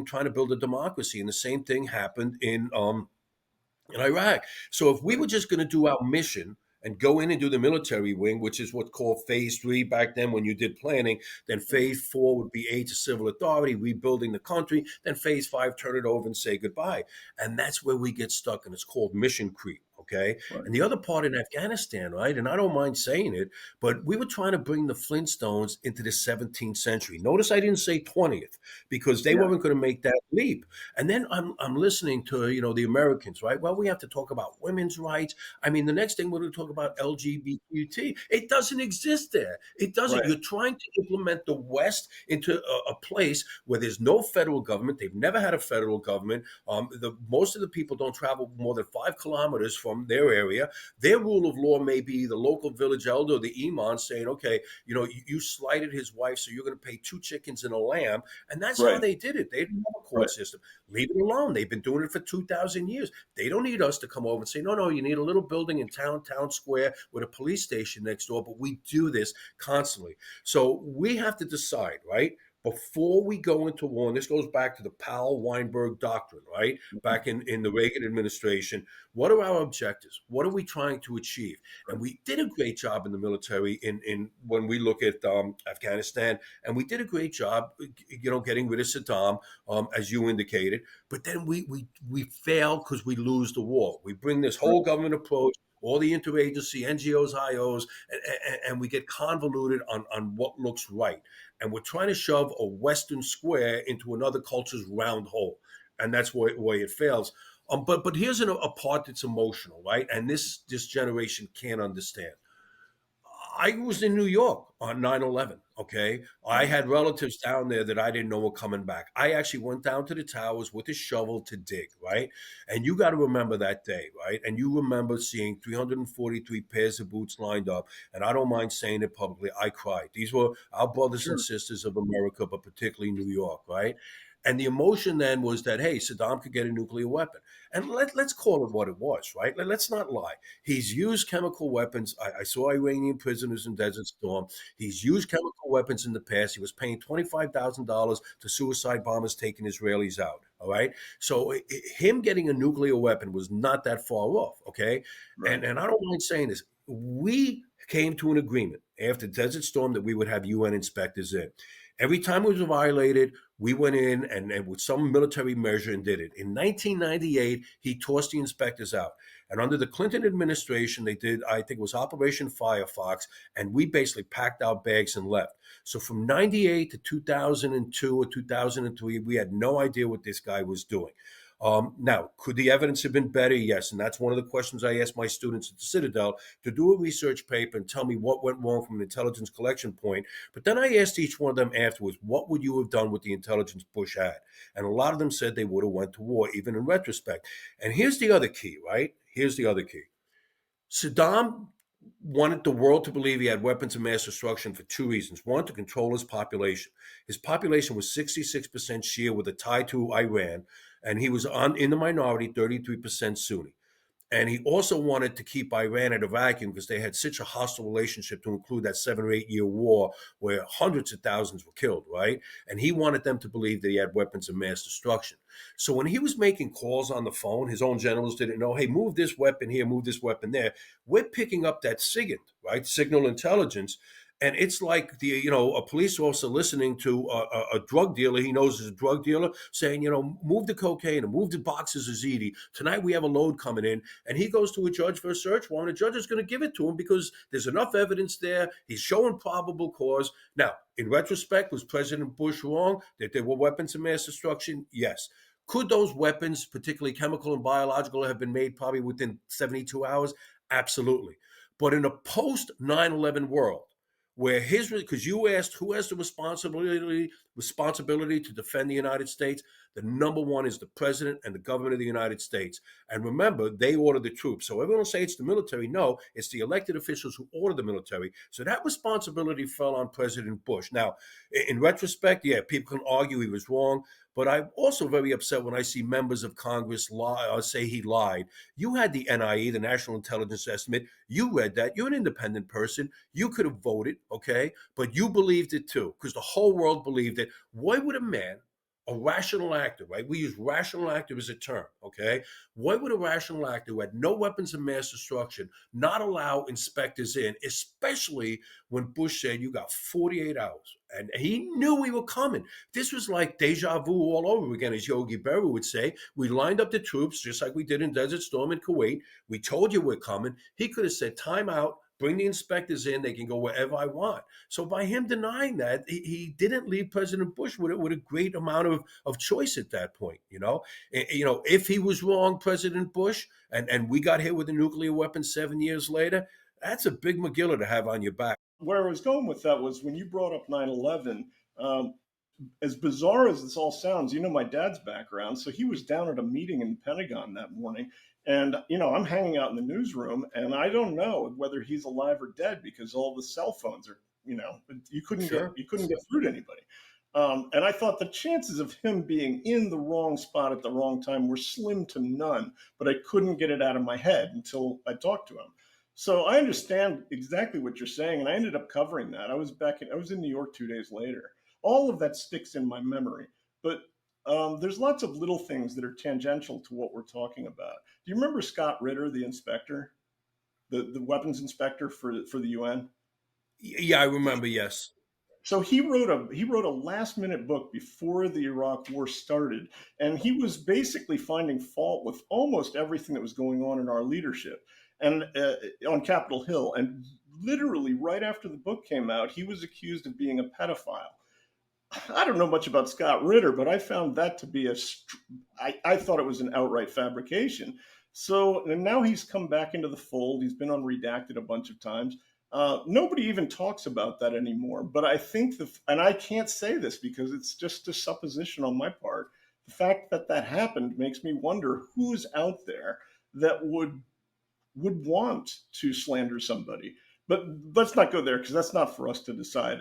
trying to build a democracy. And the same thing happened in Iraq. So if we were just going to do our mission and go in and do the military wing, which is what's called phase 3 back then when you did planning, then phase 4 would be aid to civil authority, rebuilding the country, then phase 5, turn it over and say goodbye. And that's where we get stuck, and it's called mission creep. okay? Right. And the other part in Afghanistan, right? And I don't mind saying it, but we were trying to bring the Flintstones into the 17th century. Notice I didn't say 20th because they Yeah. weren't going to make that leap. And then I'm listening to, the Americans, right? Well, we have to talk about women's rights. I mean, the next thing we're going to talk about LGBTQ. It doesn't exist there. It doesn't. Right. You're trying to implement the West into a place where there's no federal government. They've never had a federal government. Most of the people don't travel more than 5 kilometers from their area. Their rule of law may be the local village elder or the imam saying, okay, you slighted his wife, so you're going to pay 2 chickens and a lamb. And that's how Right. they did it. They didn't have a court Right. system. Leave it alone. They've been doing it for 2,000 years. They don't need us to come over and say, no, you need a little building in town square with a police station next door. But we do this constantly. So we have to decide, right? Before we go into war, and this goes back to the Powell-Weinberg doctrine, right? Back in the Reagan administration, what are our objectives? What are we trying to achieve? And we did a great job in the military in when we look at Afghanistan, and we did a great job, getting rid of Saddam, as you indicated. But then we fail because we lose the war. We bring this whole government approach, all the interagency, NGOs, IOs, and we get convoluted on what looks right. And we're trying to shove a Western square into another culture's round hole. And that's why it fails. But here's a part that's emotional, right? And this generation can't understand. I was in New York on 9/11. Okay. I had relatives down there that I didn't know were coming back. I actually went down to the towers with a shovel to dig, right? And you got to remember that day, right? And you remember seeing 343 pairs of boots lined up. And I don't mind saying it publicly. I cried. These were our brothers and sisters of America, but particularly New York, right? And the emotion then was that, hey, Saddam could get a nuclear weapon. And let's call it what it was, right? Let's not lie. He's used chemical weapons. I saw Iranian prisoners in Desert Storm. He's used chemical weapons in the past. He was paying $25,000 to suicide bombers taking Israelis out. All right. So him getting a nuclear weapon was not that far off. Okay. Right. And I don't mind saying this. We came to an agreement after Desert Storm that we would have UN inspectors in. Every time it was violated, we went in and with some military measure and did it. In 1998, he tossed the inspectors out. And under the Clinton administration, they did, I think it was Operation Firefox, and we basically packed our bags and left. So from 98 to 2002 or 2003, we had no idea what this guy was doing. Now, could the evidence have been better? Yes. And that's one of the questions I asked my students at the Citadel to do a research paper and tell me what went wrong from an intelligence collection point. But then I asked each one of them afterwards, what would you have done with the intelligence Bush had? And a lot of them said they would have went to war, even in retrospect. And here's the other key, right? Here's the other key. Saddam wanted the world to believe he had weapons of mass destruction for 2 reasons. One, to control his population. His population was 66% Shia with a tie to Iran, and he was in the minority, 33% Sunni. And he also wanted to keep Iran at a vacuum because they had such a hostile relationship, to include that 7 or 8 year war where hundreds of thousands were killed, right? And he wanted them to believe that he had weapons of mass destruction. So when he was making calls on the phone, his own generals didn't know, hey, move this weapon here, move this weapon there. We're picking up that SIGINT, right? Signal intelligence. And it's like a police officer listening to a drug dealer he knows is a drug dealer saying, move the cocaine and move the boxes of ziti. Tonight we have a load coming in. And he goes to a judge for a search warrant. A judge is going to give it to him because there's enough evidence there. He's showing probable cause. Now, in retrospect, was President Bush wrong that there were weapons of mass destruction? Yes. Could those weapons, particularly chemical and biological, have been made probably within 72 hours? Absolutely. But in a post 9/11 world, where because you asked who has the responsibility to defend the United States, the number one is the president and the government of the United States. And remember, they order the troops. So everyone will say it's the military. No, it's the elected officials who order the military. So that responsibility fell on President Bush. Now, in retrospect, yeah, people can argue he was wrong. But I'm also very upset when I see members of Congress lie or say he lied. You had the NIE, the National Intelligence Estimate. You read that. You're an independent person. You could have voted, okay? But you believed it too, because the whole world believed it. Why would a man a rational actor, right? We use rational actor as a term, okay? Why would a rational actor who had no weapons of mass destruction not allow inspectors in, especially when Bush said you got 48 hours? And he knew we were coming. This was like deja vu all over again, as Yogi Berra would say. We lined up the troops just like we did in Desert Storm in Kuwait. We told you we're coming. He could have said, time out, bring the inspectors in, they can go wherever I want. So by him denying that, he didn't leave President Bush with a great amount of choice at that point. If he was wrong, President Bush, and we got hit with a nuclear weapon 7 years later, that's a big McGilla to have on your back. Where I was going with that was when you brought up 9/11. As bizarre as this all sounds, my dad's background. So he was down at a meeting in the Pentagon that morning. And, I'm hanging out in the newsroom and I don't know whether he's alive or dead because all the cell phones are, you couldn't get through to anybody. And I thought the chances of him being in the wrong spot at the wrong time were slim to none, but I couldn't get it out of my head until I talked to him. So I understand exactly what you're saying. And I ended up covering that. I was in New York 2 days later. All of that sticks in my memory, but there's lots of little things that are tangential to what we're talking about. Do you remember Scott Ritter, the inspector, the weapons inspector for the UN? Yeah, I remember. Yes. So he wrote a last minute book before the Iraq War started, and he was basically finding fault with almost everything that was going on in our leadership and on Capitol Hill. And literally right after the book came out, he was accused of being a pedophile. I don't know much about Scott Ritter, but I found that to be I thought it was an outright fabrication. So and now he's come back into the fold. He's been on Redacted a bunch of times. Nobody even talks about that anymore. But I think and I can't say this because it's just a supposition on my part. The fact that happened makes me wonder who's out there that would want to slander somebody. But let's not go there because that's not for us to decide.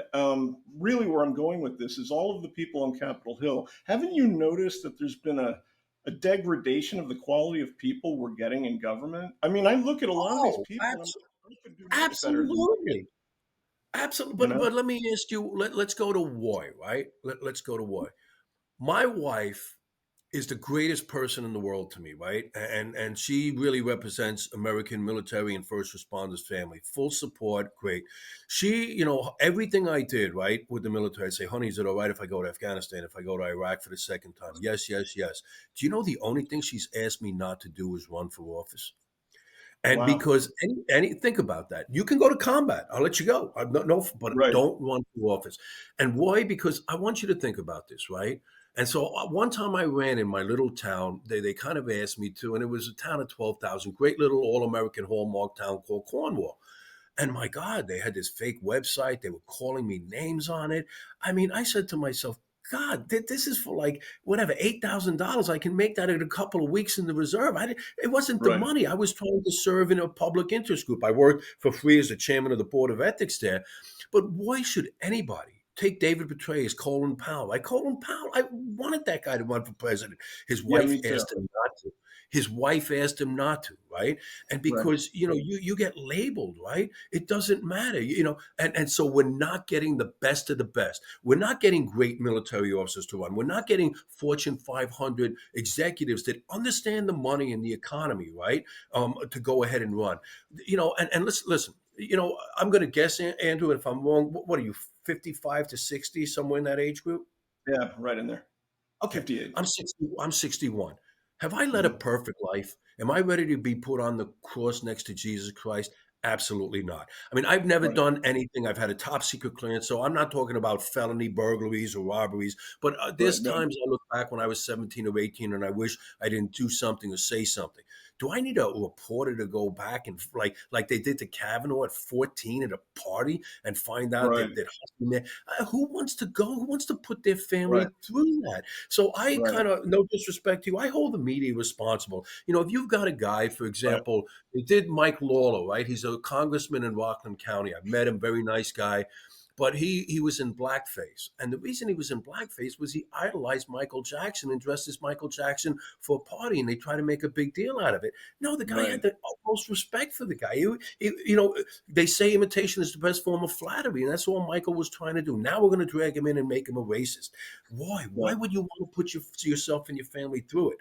Really, where I'm going with this is all of the people on Capitol Hill. Haven't you noticed that there's been a degradation of the quality of people we're getting in government? I mean, I look at a lot of these people. Absolutely. But let me ask you. Let's go to war, right? Let's go to war. My wife is the greatest person in the world to me, right? And she really represents American military and first responders family. Full support, great. She, everything I did, right, with the military, I'd say, honey, is it all right if I go to Afghanistan, if I go to Iraq for the second time? Yes, yes, yes. Do you know the only thing she's asked me not to do is run for office? And because think about that. You can go to combat. I'll let you go. But don't run for office. And why? Because I want you to think about this, right? And so one time I ran in my little town, they kind of asked me to, and it was a town of 12,000, great little all-American hallmark town called Cornwall. And my God, they had this fake website. They were calling me names on it. I mean, I said to myself, God, this is for like whatever, $8,000. I can make that in a couple of weeks in the reserve. It wasn't the money. I was trying to serve in a public interest group. I worked for free as the chairman of the board of ethics there. But why should anybody take David Petraeus, Colin Powell? Like Colin Powell, I wanted that guy to run for president. His wife asked him not to. His wife asked him not to, right? And because, you get labeled, right? It doesn't matter, and so we're not getting the best of the best. We're not getting great military officers to run. We're not getting Fortune 500 executives that understand the money and the economy, right? To go ahead and run, and listen, I'm going to guess, Andrew, if I'm wrong, what are you, 55 to 60, somewhere in that age group? Yeah, right in there. Okay. 58. I'm 61. Have I led a perfect life? Am I ready to be put on the cross next to Jesus Christ? Absolutely not. I mean, I've never done anything. I've had a top secret clearance, so I'm not talking about felony burglaries or robberies. But there's times I look back when I was 17 or 18 and I wish I didn't do something or say something. Do I need a reporter to go back and like they did to Kavanaugh at 14 at a party and find out that who wants to go? Who wants to put their family through that? So I kind of, no disrespect to you, I hold the media responsible. If you've got a guy, for example, they did Mike Lawler, right? He's a congressman in Rockland County. I met him, very nice guy. but he was in blackface. And the reason he was in blackface was he idolized Michael Jackson and dressed as Michael Jackson for a party, and they try to make a big deal out of it. No, the guy had Right. the utmost respect for the guy. They say imitation is the best form of flattery, and that's all Michael was trying to do. Now we're going to drag him in and make him a racist. Why? Why Right. would you want to put yourself and your family through it?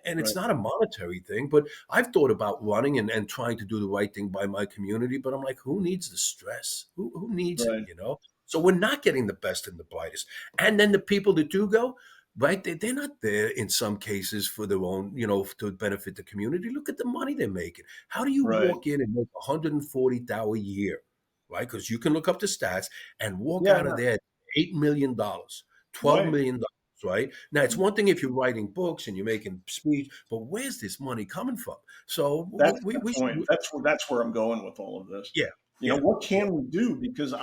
And it's Right. not a monetary thing, but I've thought about running and trying to do the right thing by my community, but I'm like, who needs the stress? Who needs it, Right. you know? So we're not getting the best and the brightest. And then the people that do go, right, they're not there in some cases for their own, to benefit the community. Look at the money they're making. How do you Right. walk in and make $140,000 a year, right? Because you can look up the stats and walk Yeah. out of there $8 million, $12 Right. million, right? Now, it's one thing if you're writing books and you're making speech, but where's this money coming from? So That's we, the we point. should, That's where I'm going with all of this. yeah, You know, yeah. what can we do? Because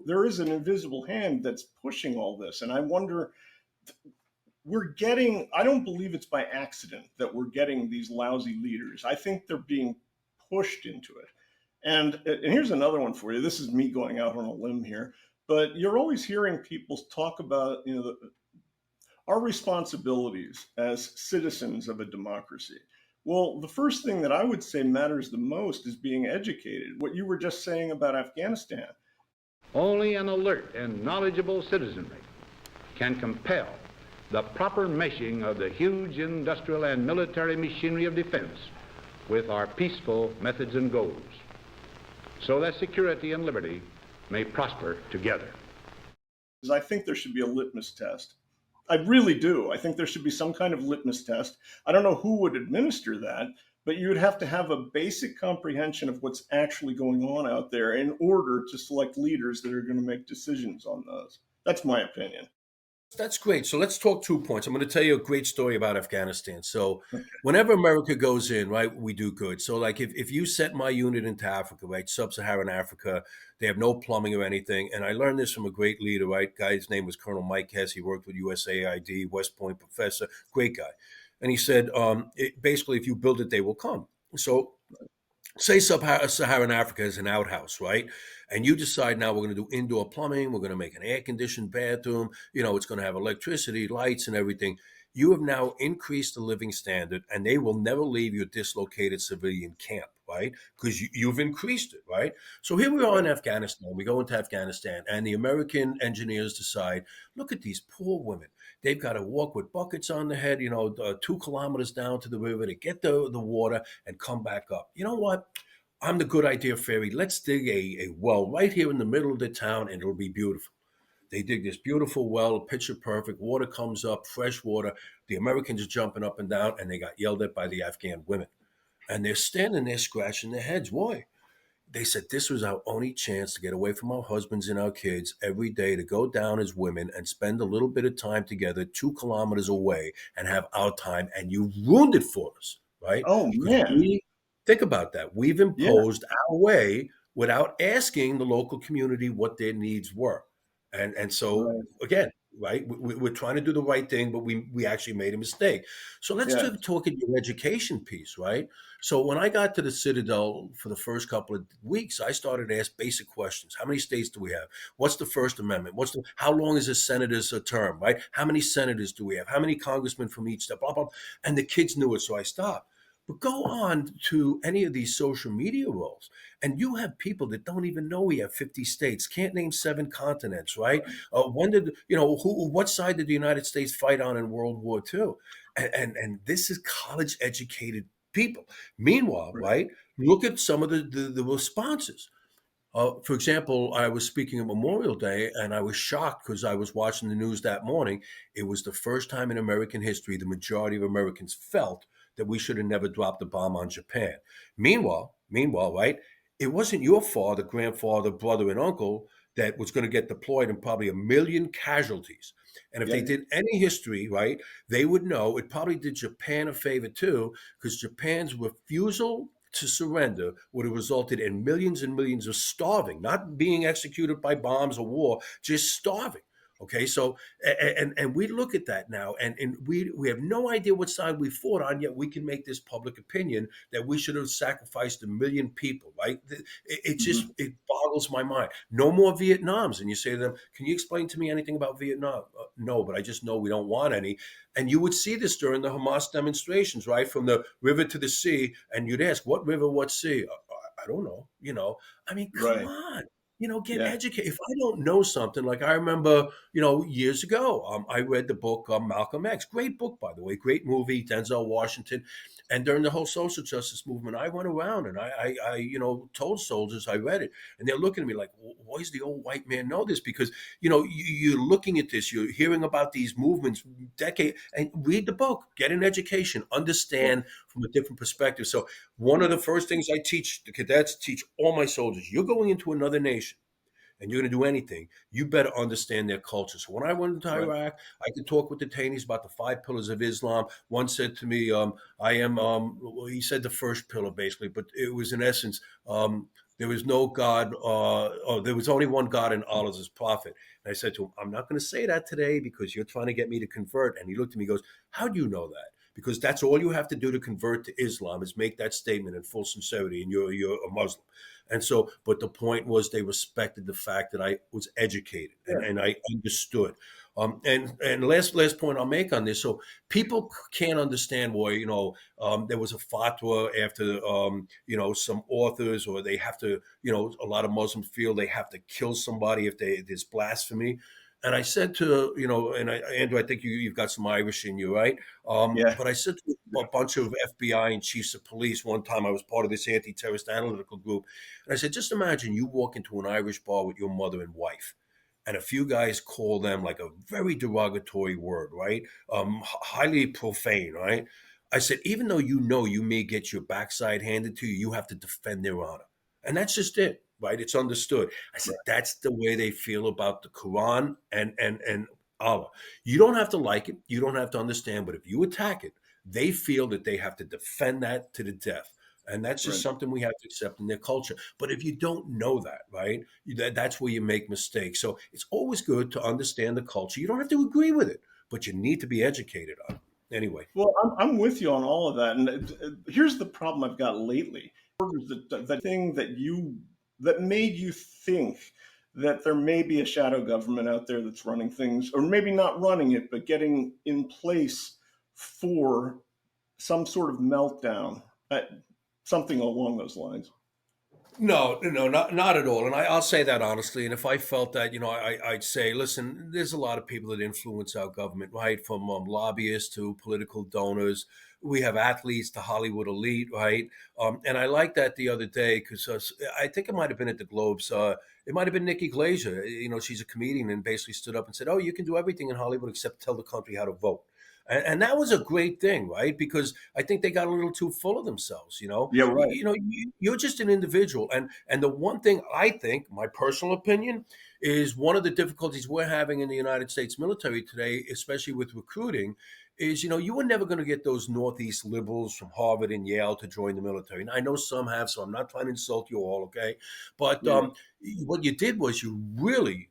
there is an invisible hand that's pushing all this, and I wonder. I don't believe it's by accident that we're getting these lousy leaders. I think they're being pushed into it. And here's another one for you. This is me going out on a limb here, but you're always hearing people talk about, our responsibilities as citizens of a democracy. Well, the first thing that I would say matters the most is being educated. What you were just saying about Afghanistan. Only an alert and knowledgeable citizenry can compel the proper meshing of the huge industrial and military machinery of defense with our peaceful methods and goals, so that security and liberty may prosper together. Because I think there should be a litmus test. I really do. I think there should be some kind of litmus test. I don't know who would administer that, but you would have to have a basic comprehension of what's actually going on out there in order to select leaders that are going to make decisions on those. That's my opinion. That's great. So let's talk 2 points. I'm going to tell you a great story about Afghanistan. So whenever America goes in, right, we do good. So like if you sent my unit into Africa, right, sub-Saharan Africa, they have no plumbing or anything. And I learned this from a great leader, right? Guy's name was Colonel Mike Hess. He worked with USAID, West Point professor, great guy. And he said, basically, if you build it, they will come. So say sub-Saharan Africa is an outhouse, right? And you decide now we're going to do indoor plumbing, we're going to make an air-conditioned bathroom, it's going to have electricity, lights, and everything. You have now increased the living standard, and they will never leave your dislocated civilian camp, right? Because you've increased it, right? So here we are in Afghanistan. We go into Afghanistan, and the American engineers decide, look at these poor women. They've got to walk with buckets on their head, 2 kilometers down to the river to get the water and come back up. You know what? I'm the good idea fairy. Let's dig a well right here in the middle of the town, and it'll be beautiful. They dig this beautiful well, picture perfect. Water comes up, fresh water. The Americans are jumping up and down, and they got yelled at by the Afghan women. And they're standing there scratching their heads. Why? They said this was our only chance to get away from our husbands and our kids every day, to go down as women and spend a little bit of time together 2 kilometers away and have our time. And you ruined it for us, right? Oh, Because man. think about that. We've Yeah. imposed our way without asking the local community what their needs were. And so, Right. again, right, we're trying to do the right thing, but we actually made a mistake. So let's Yeah. talk at your education piece, right? So when I got to the Citadel for the first couple of weeks, I started to ask basic questions. How many states do we have? What's the First Amendment? How long is a senator's term, right? How many senators do we have? How many congressmen from each state? Blah, blah, blah. And the kids knew it, so I stopped. But go on to any of these social media roles, and you have people that don't even know we have 50 states, can't name 7 continents, right? When did, what side did the United States fight on in World War II? And this is college educated people. Meanwhile, Right. right, look at some of the responses. For example, I was speaking at Memorial Day, and I was shocked because I was watching the news that morning. It was the first time in American history the majority of Americans felt that we should have never dropped a bomb on Japan. Meanwhile, right, it wasn't your father, grandfather, brother, and uncle that was going to get deployed and probably a million casualties. And if they Yeah. did any history, right, they would know it probably did Japan a favor too, because Japan's refusal to surrender would have resulted in millions and millions of starving, not being executed by bombs or war, just starving. Okay, so and we look at that now, and we have no idea what side we fought on, yet we can make this public opinion that we should have sacrificed 1 million people, right? It just Mhm. it boggles my mind. No more Vietnams, and you say to them, "Can you explain to me anything about Vietnam?" No, but I just know we don't want any. And you would see this during the Hamas demonstrations, right, from the river to the sea, and you'd ask, "What river? What sea?" I don't know. I mean, come Right. on. Get Yeah. educated. If I don't know something, like I remember, years ago, I read the book Malcolm X. Great book, by the way. Great movie, Denzel Washington. And during the whole social justice movement, I went around and I told soldiers I read it, and they're looking at me like, "Why does the old white man know this?" Because you're looking at this, you're hearing about these movements, decade, and read the book, get an education, Yeah. understand from a different perspective. So one of the first things I teach the cadets, teach all my soldiers: you're going into another nation and you're going to do anything, you better understand their culture. So when I went into Right. Iraq, I could talk with detainees about the 5 pillars of Islam. One said to me, I am, well, he said the first pillar basically, but it was in essence, there was no God, there was only one God, and Allah is his prophet. And I said to him, I'm not going to say that today because you're trying to get me to convert. And he looked at me and goes, how do you know that? Because that's all you have to do to convert to Islam is make that statement in full sincerity, and you're a Muslim. And so, but the point was they respected the fact that I was educated Yeah. and I understood. And last point I'll make on this. So people can't understand why there was a fatwa after some authors, or they have to, a lot of Muslims feel they have to kill somebody if there's blasphemy. And I said to, Andrew, I think you've got some Irish in you, right? Yeah. But I said to a bunch of FBI and chiefs of police one time, I was part of this anti-terrorist analytical group, and I said, just imagine you walk into an Irish bar with your mother and wife, and a few guys call them like a very derogatory word, right? Highly profane, right? I said, even though you may get your backside handed to you, you have to defend their honor. And that's just it, right? It's understood. I said, that's the way they feel about the Quran and Allah. You don't have to like it, you don't have to understand, but if you attack it, they feel that they have to defend that to the death. And that's just Right. something we have to accept in their culture. But if you don't know that, right, that's where you make mistakes. So it's always good to understand the culture. You don't have to agree with it, but you need to be educated on it. Anyway. Well, I'm with you on all of that. And here's the problem I've got lately. The thing that made you think that there may be a shadow government out there that's running things, or maybe not running it, but getting in place for some sort of meltdown, something along those lines. No, no, not at all. And I'll say that honestly. And if I felt that, I'd say, listen, there's a lot of people that influence our government, right? From lobbyists to political donors. We have athletes to Hollywood elite, right? And I like that the other day because I think it might have been at the Globes. It might have been Nikki Glaser. She's a comedian and basically stood up and said, "Oh, you can do everything in Hollywood except tell the country how to vote." And that was a great thing, right? Because I think they got a little too full of themselves. Yeah, right. You're just an individual, and the one thing I think, my personal opinion, is one of the difficulties we're having in the United States military today, especially with recruiting, is you were never going to get those Northeast liberals from Harvard and Yale to join the military. And I know some have, so I'm not trying to insult you all, okay? But Yeah. what you did was you really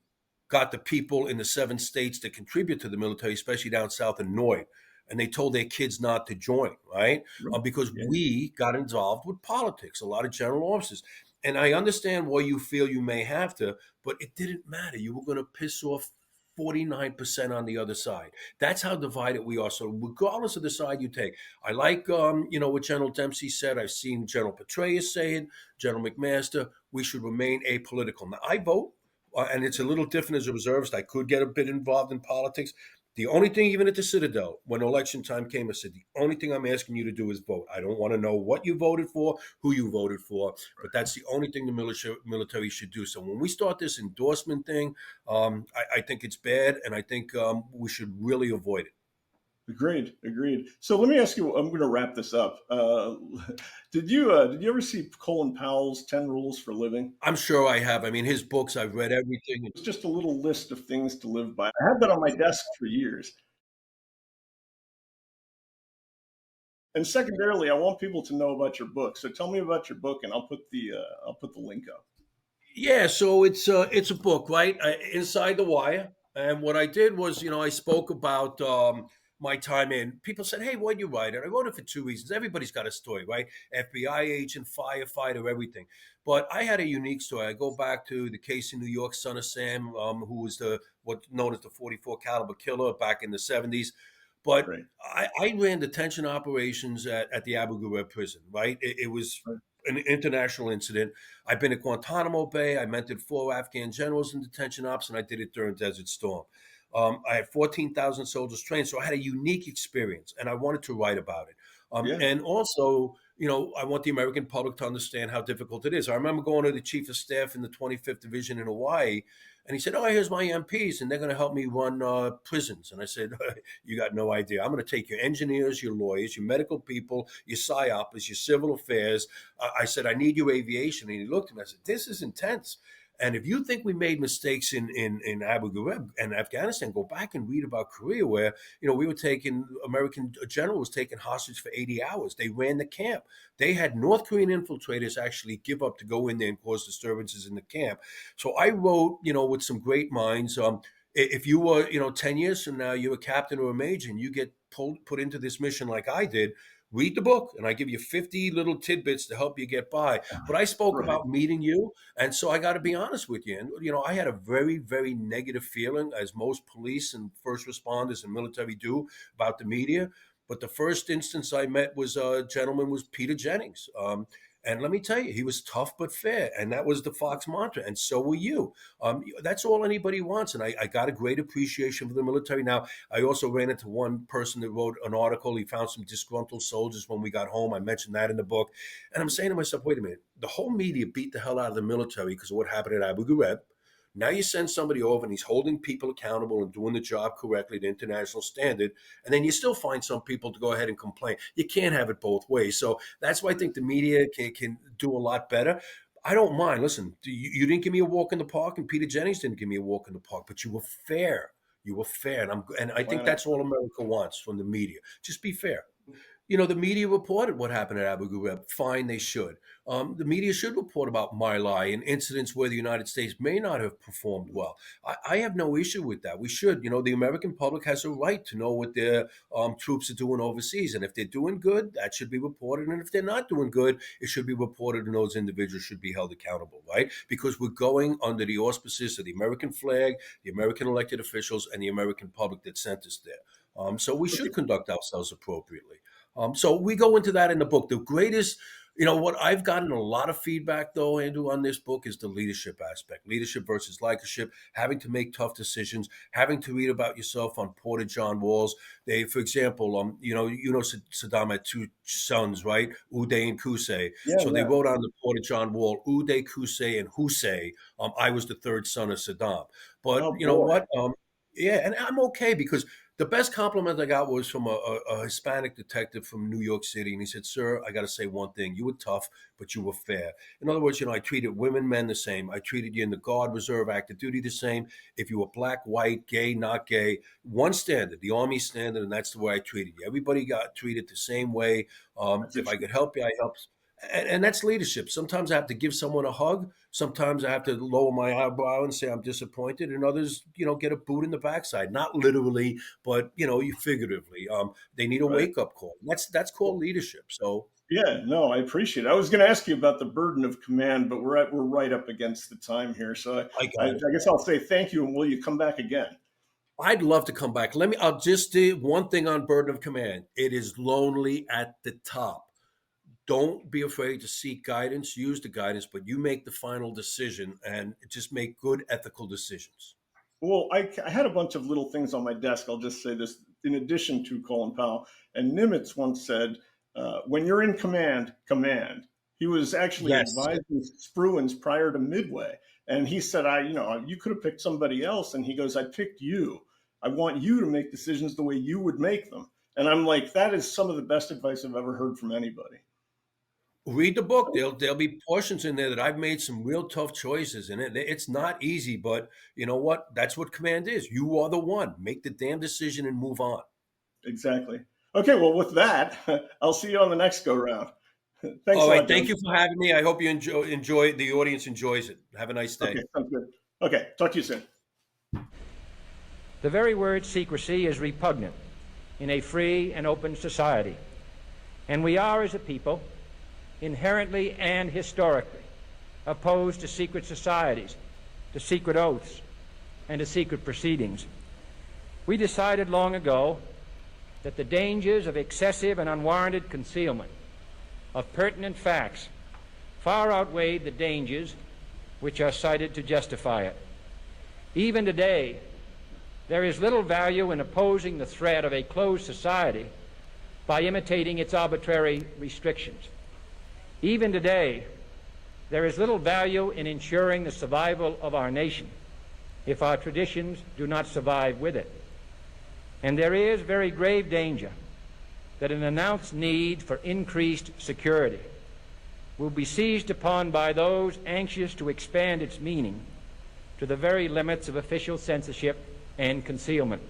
got the people in the 7 states that contribute to the military, especially down south, annoyed. And they told their kids not to join, right? Right. Because Yeah. we got involved with politics, a lot of general officers. And I understand why you feel you may have to, but it didn't matter. You were going to piss off 49% on the other side. That's how divided we are. So regardless of the side you take, I like, what General Dempsey said. I've seen General Petraeus say it, General McMaster, we should remain apolitical. Now, I vote, and it's a little different as a reservist. I could get a bit involved in politics. The only thing, even at the Citadel, when election time came, I said, the only thing I'm asking you to do is vote. I don't want to know what you voted for, who you voted for, but that's the only thing the military should do. So when we start this endorsement thing, I think it's bad, and I think we should really avoid it. Agreed. Agreed. So let me ask you. I'm going to wrap this up. Did you ever see Colin Powell's 10 Rules for Living? I'm sure I have. I mean, his books, I've read everything. It's just a little list of things to live by. I had that on my desk for years. And secondarily, I want people to know about your book. So tell me about your book, and I'll put the link up. Yeah, so it's a book, right? Inside the Wire. And what I did was, I spoke about my time in. People said, "Hey, why'd you write it?" I wrote it for two reasons. Everybody's got a story, right? FBI agent, firefighter, everything. But I had a unique story. I go back to the case in New York, Son of Sam, who was the what's known as the 44 caliber killer back in the 70s. But Right. I ran detention operations at the Abu Ghraib prison, right? It was Right. an international incident. I've been at Guantanamo Bay. I mentored 4 Afghan generals in detention ops, and I did it during Desert Storm. I had 14,000 soldiers trained, so I had a unique experience, and I wanted to write about it. Yeah. And also, I want the American public to understand how difficult it is. I remember going to the chief of staff in the 25th Division in Hawaii, and he said, "Oh, here's my MPs, and they're going to help me run prisons." And I said, "You got no idea. I'm going to take your engineers, your lawyers, your medical people, your PSYOPs, your civil affairs." I said, "I need your aviation." And he looked at me. I said, "This is intense. And if you think we made mistakes in Abu Ghraib and Afghanistan, go back and read about Korea, where we were taking American general was taken hostage for 80 hours. They ran the camp. They had North Korean infiltrators actually give up to go in there and cause disturbances in the camp. So I wrote, with some great minds. If you were, 10 years from now, you're a captain or a major, and you get put into this mission like I did. Read the book, and I give you 50 little tidbits to help you get by. But I spoke Right. about meeting you, and so I got to be honest with you. And, I had a very, very negative feeling, as most police and first responders and military do, about the media. But the first instance I met was a gentleman was Peter Jennings. And let me tell you, he was tough but fair. And that was the Fox mantra. And so were you. That's all anybody wants. And I got a great appreciation for the military. Now, I also ran into one person that wrote an article. He found some disgruntled soldiers when we got home. I mentioned that in the book. And I'm saying to myself, wait a minute. The whole media beat the hell out of the military because of what happened at Abu Ghraib. Now you send somebody over and he's holding people accountable and doing the job correctly to international standard. And then you still find some people to go ahead and complain. You can't have it both ways. So that's why I think the media can do a lot better. I don't mind. Listen, you didn't give me a walk in the park, and Peter Jennings didn't give me a walk in the park, but you were fair. You were fair. And I think Planet. that's all America wants from the media. Just be fair. The media reported what happened at Abu Ghraib. Fine, they should. The media should report about My Lai and incidents where the United States may not have performed well. I have no issue with that. We should. The American public has a right to know what their troops are doing overseas. And if they're doing good, that should be reported. And if they're not doing good, it should be reported, and those individuals should be held accountable, right? Because we're going under the auspices of the American flag, the American elected officials, and the American public that sent us there. So we should conduct ourselves appropriately. So we go into that in the book. The greatest, what I've gotten a lot of feedback though, Andrew, on this book is the leadership aspect, leadership versus likership, having to make tough decisions, having to read about yourself on Porter John walls. They, for example, Saddam had two sons, right? Uday and Qusay. Yeah. So they Yeah. wrote on the Porter John wall, Uday, Qusay, and Hussey. I was the third son of Saddam. But Oh you know boy. what? Yeah, and I'm okay because the best compliment I got was from a Hispanic detective from New York City. And he said, "Sir, I got to say one thing. You were tough, but you were fair." In other words, I treated women, men the same. I treated you in the Guard, Reserve, active duty the same. If you were black, white, gay, not gay, one standard, the Army standard, and that's the way I treated you. Everybody got treated the same way. If I could help you, I helped. And that's leadership. Sometimes I have to give someone a hug. Sometimes I have to lower my eyebrow and say I'm disappointed. And others, get a boot in the backside. Not literally, but you figuratively. They need a Right. wake up call. That's called leadership. So Yeah, no, I appreciate it. I was going to ask you about the burden of command, but we're right up against the time here. So I I got it. guess I'll say thank you, and will you come back again? I'd love to come back. I'll just do one thing on burden of command. It is lonely at the top. Don't be afraid to seek guidance, use the guidance, but you make the final decision and just make good ethical decisions. Well, I had a bunch of little things on my desk. I'll just say this in addition to Colin Powell. And Nimitz once said, when you're in command, command. He was actually Yes. advising Spruans prior to Midway. And he said, you could have picked somebody else. And he goes, I picked you. I want you to make decisions the way you would make them. And I'm like, that is some of the best advice I've ever heard from anybody. Read the book. There'll be portions in there that I've made some real tough choices in it. It's not easy, but you know what? That's what command is. You are the one. Make the damn decision and move on. Exactly. Okay, well, with that, I'll see you on the next go round. Thanks All a right. lot, Thank John. you for having me. I hope you enjoy the audience enjoys it. Have a nice day. Okay, sounds good. Okay, talk to you soon. The very word secrecy is repugnant in a free and open society, and we are, as a people, inherently and historically opposed to secret societies, to secret oaths, and to secret proceedings. We decided long ago that the dangers of excessive and unwarranted concealment of pertinent facts far outweighed the dangers which are cited to justify it. Even today, there is little value in opposing the threat of a closed society by imitating its arbitrary restrictions. Even today, there is little value in ensuring the survival of our nation if our traditions do not survive with it. And there is very grave danger that an announced need for increased security will be seized upon by those anxious to expand its meaning to the very limits of official censorship and concealment.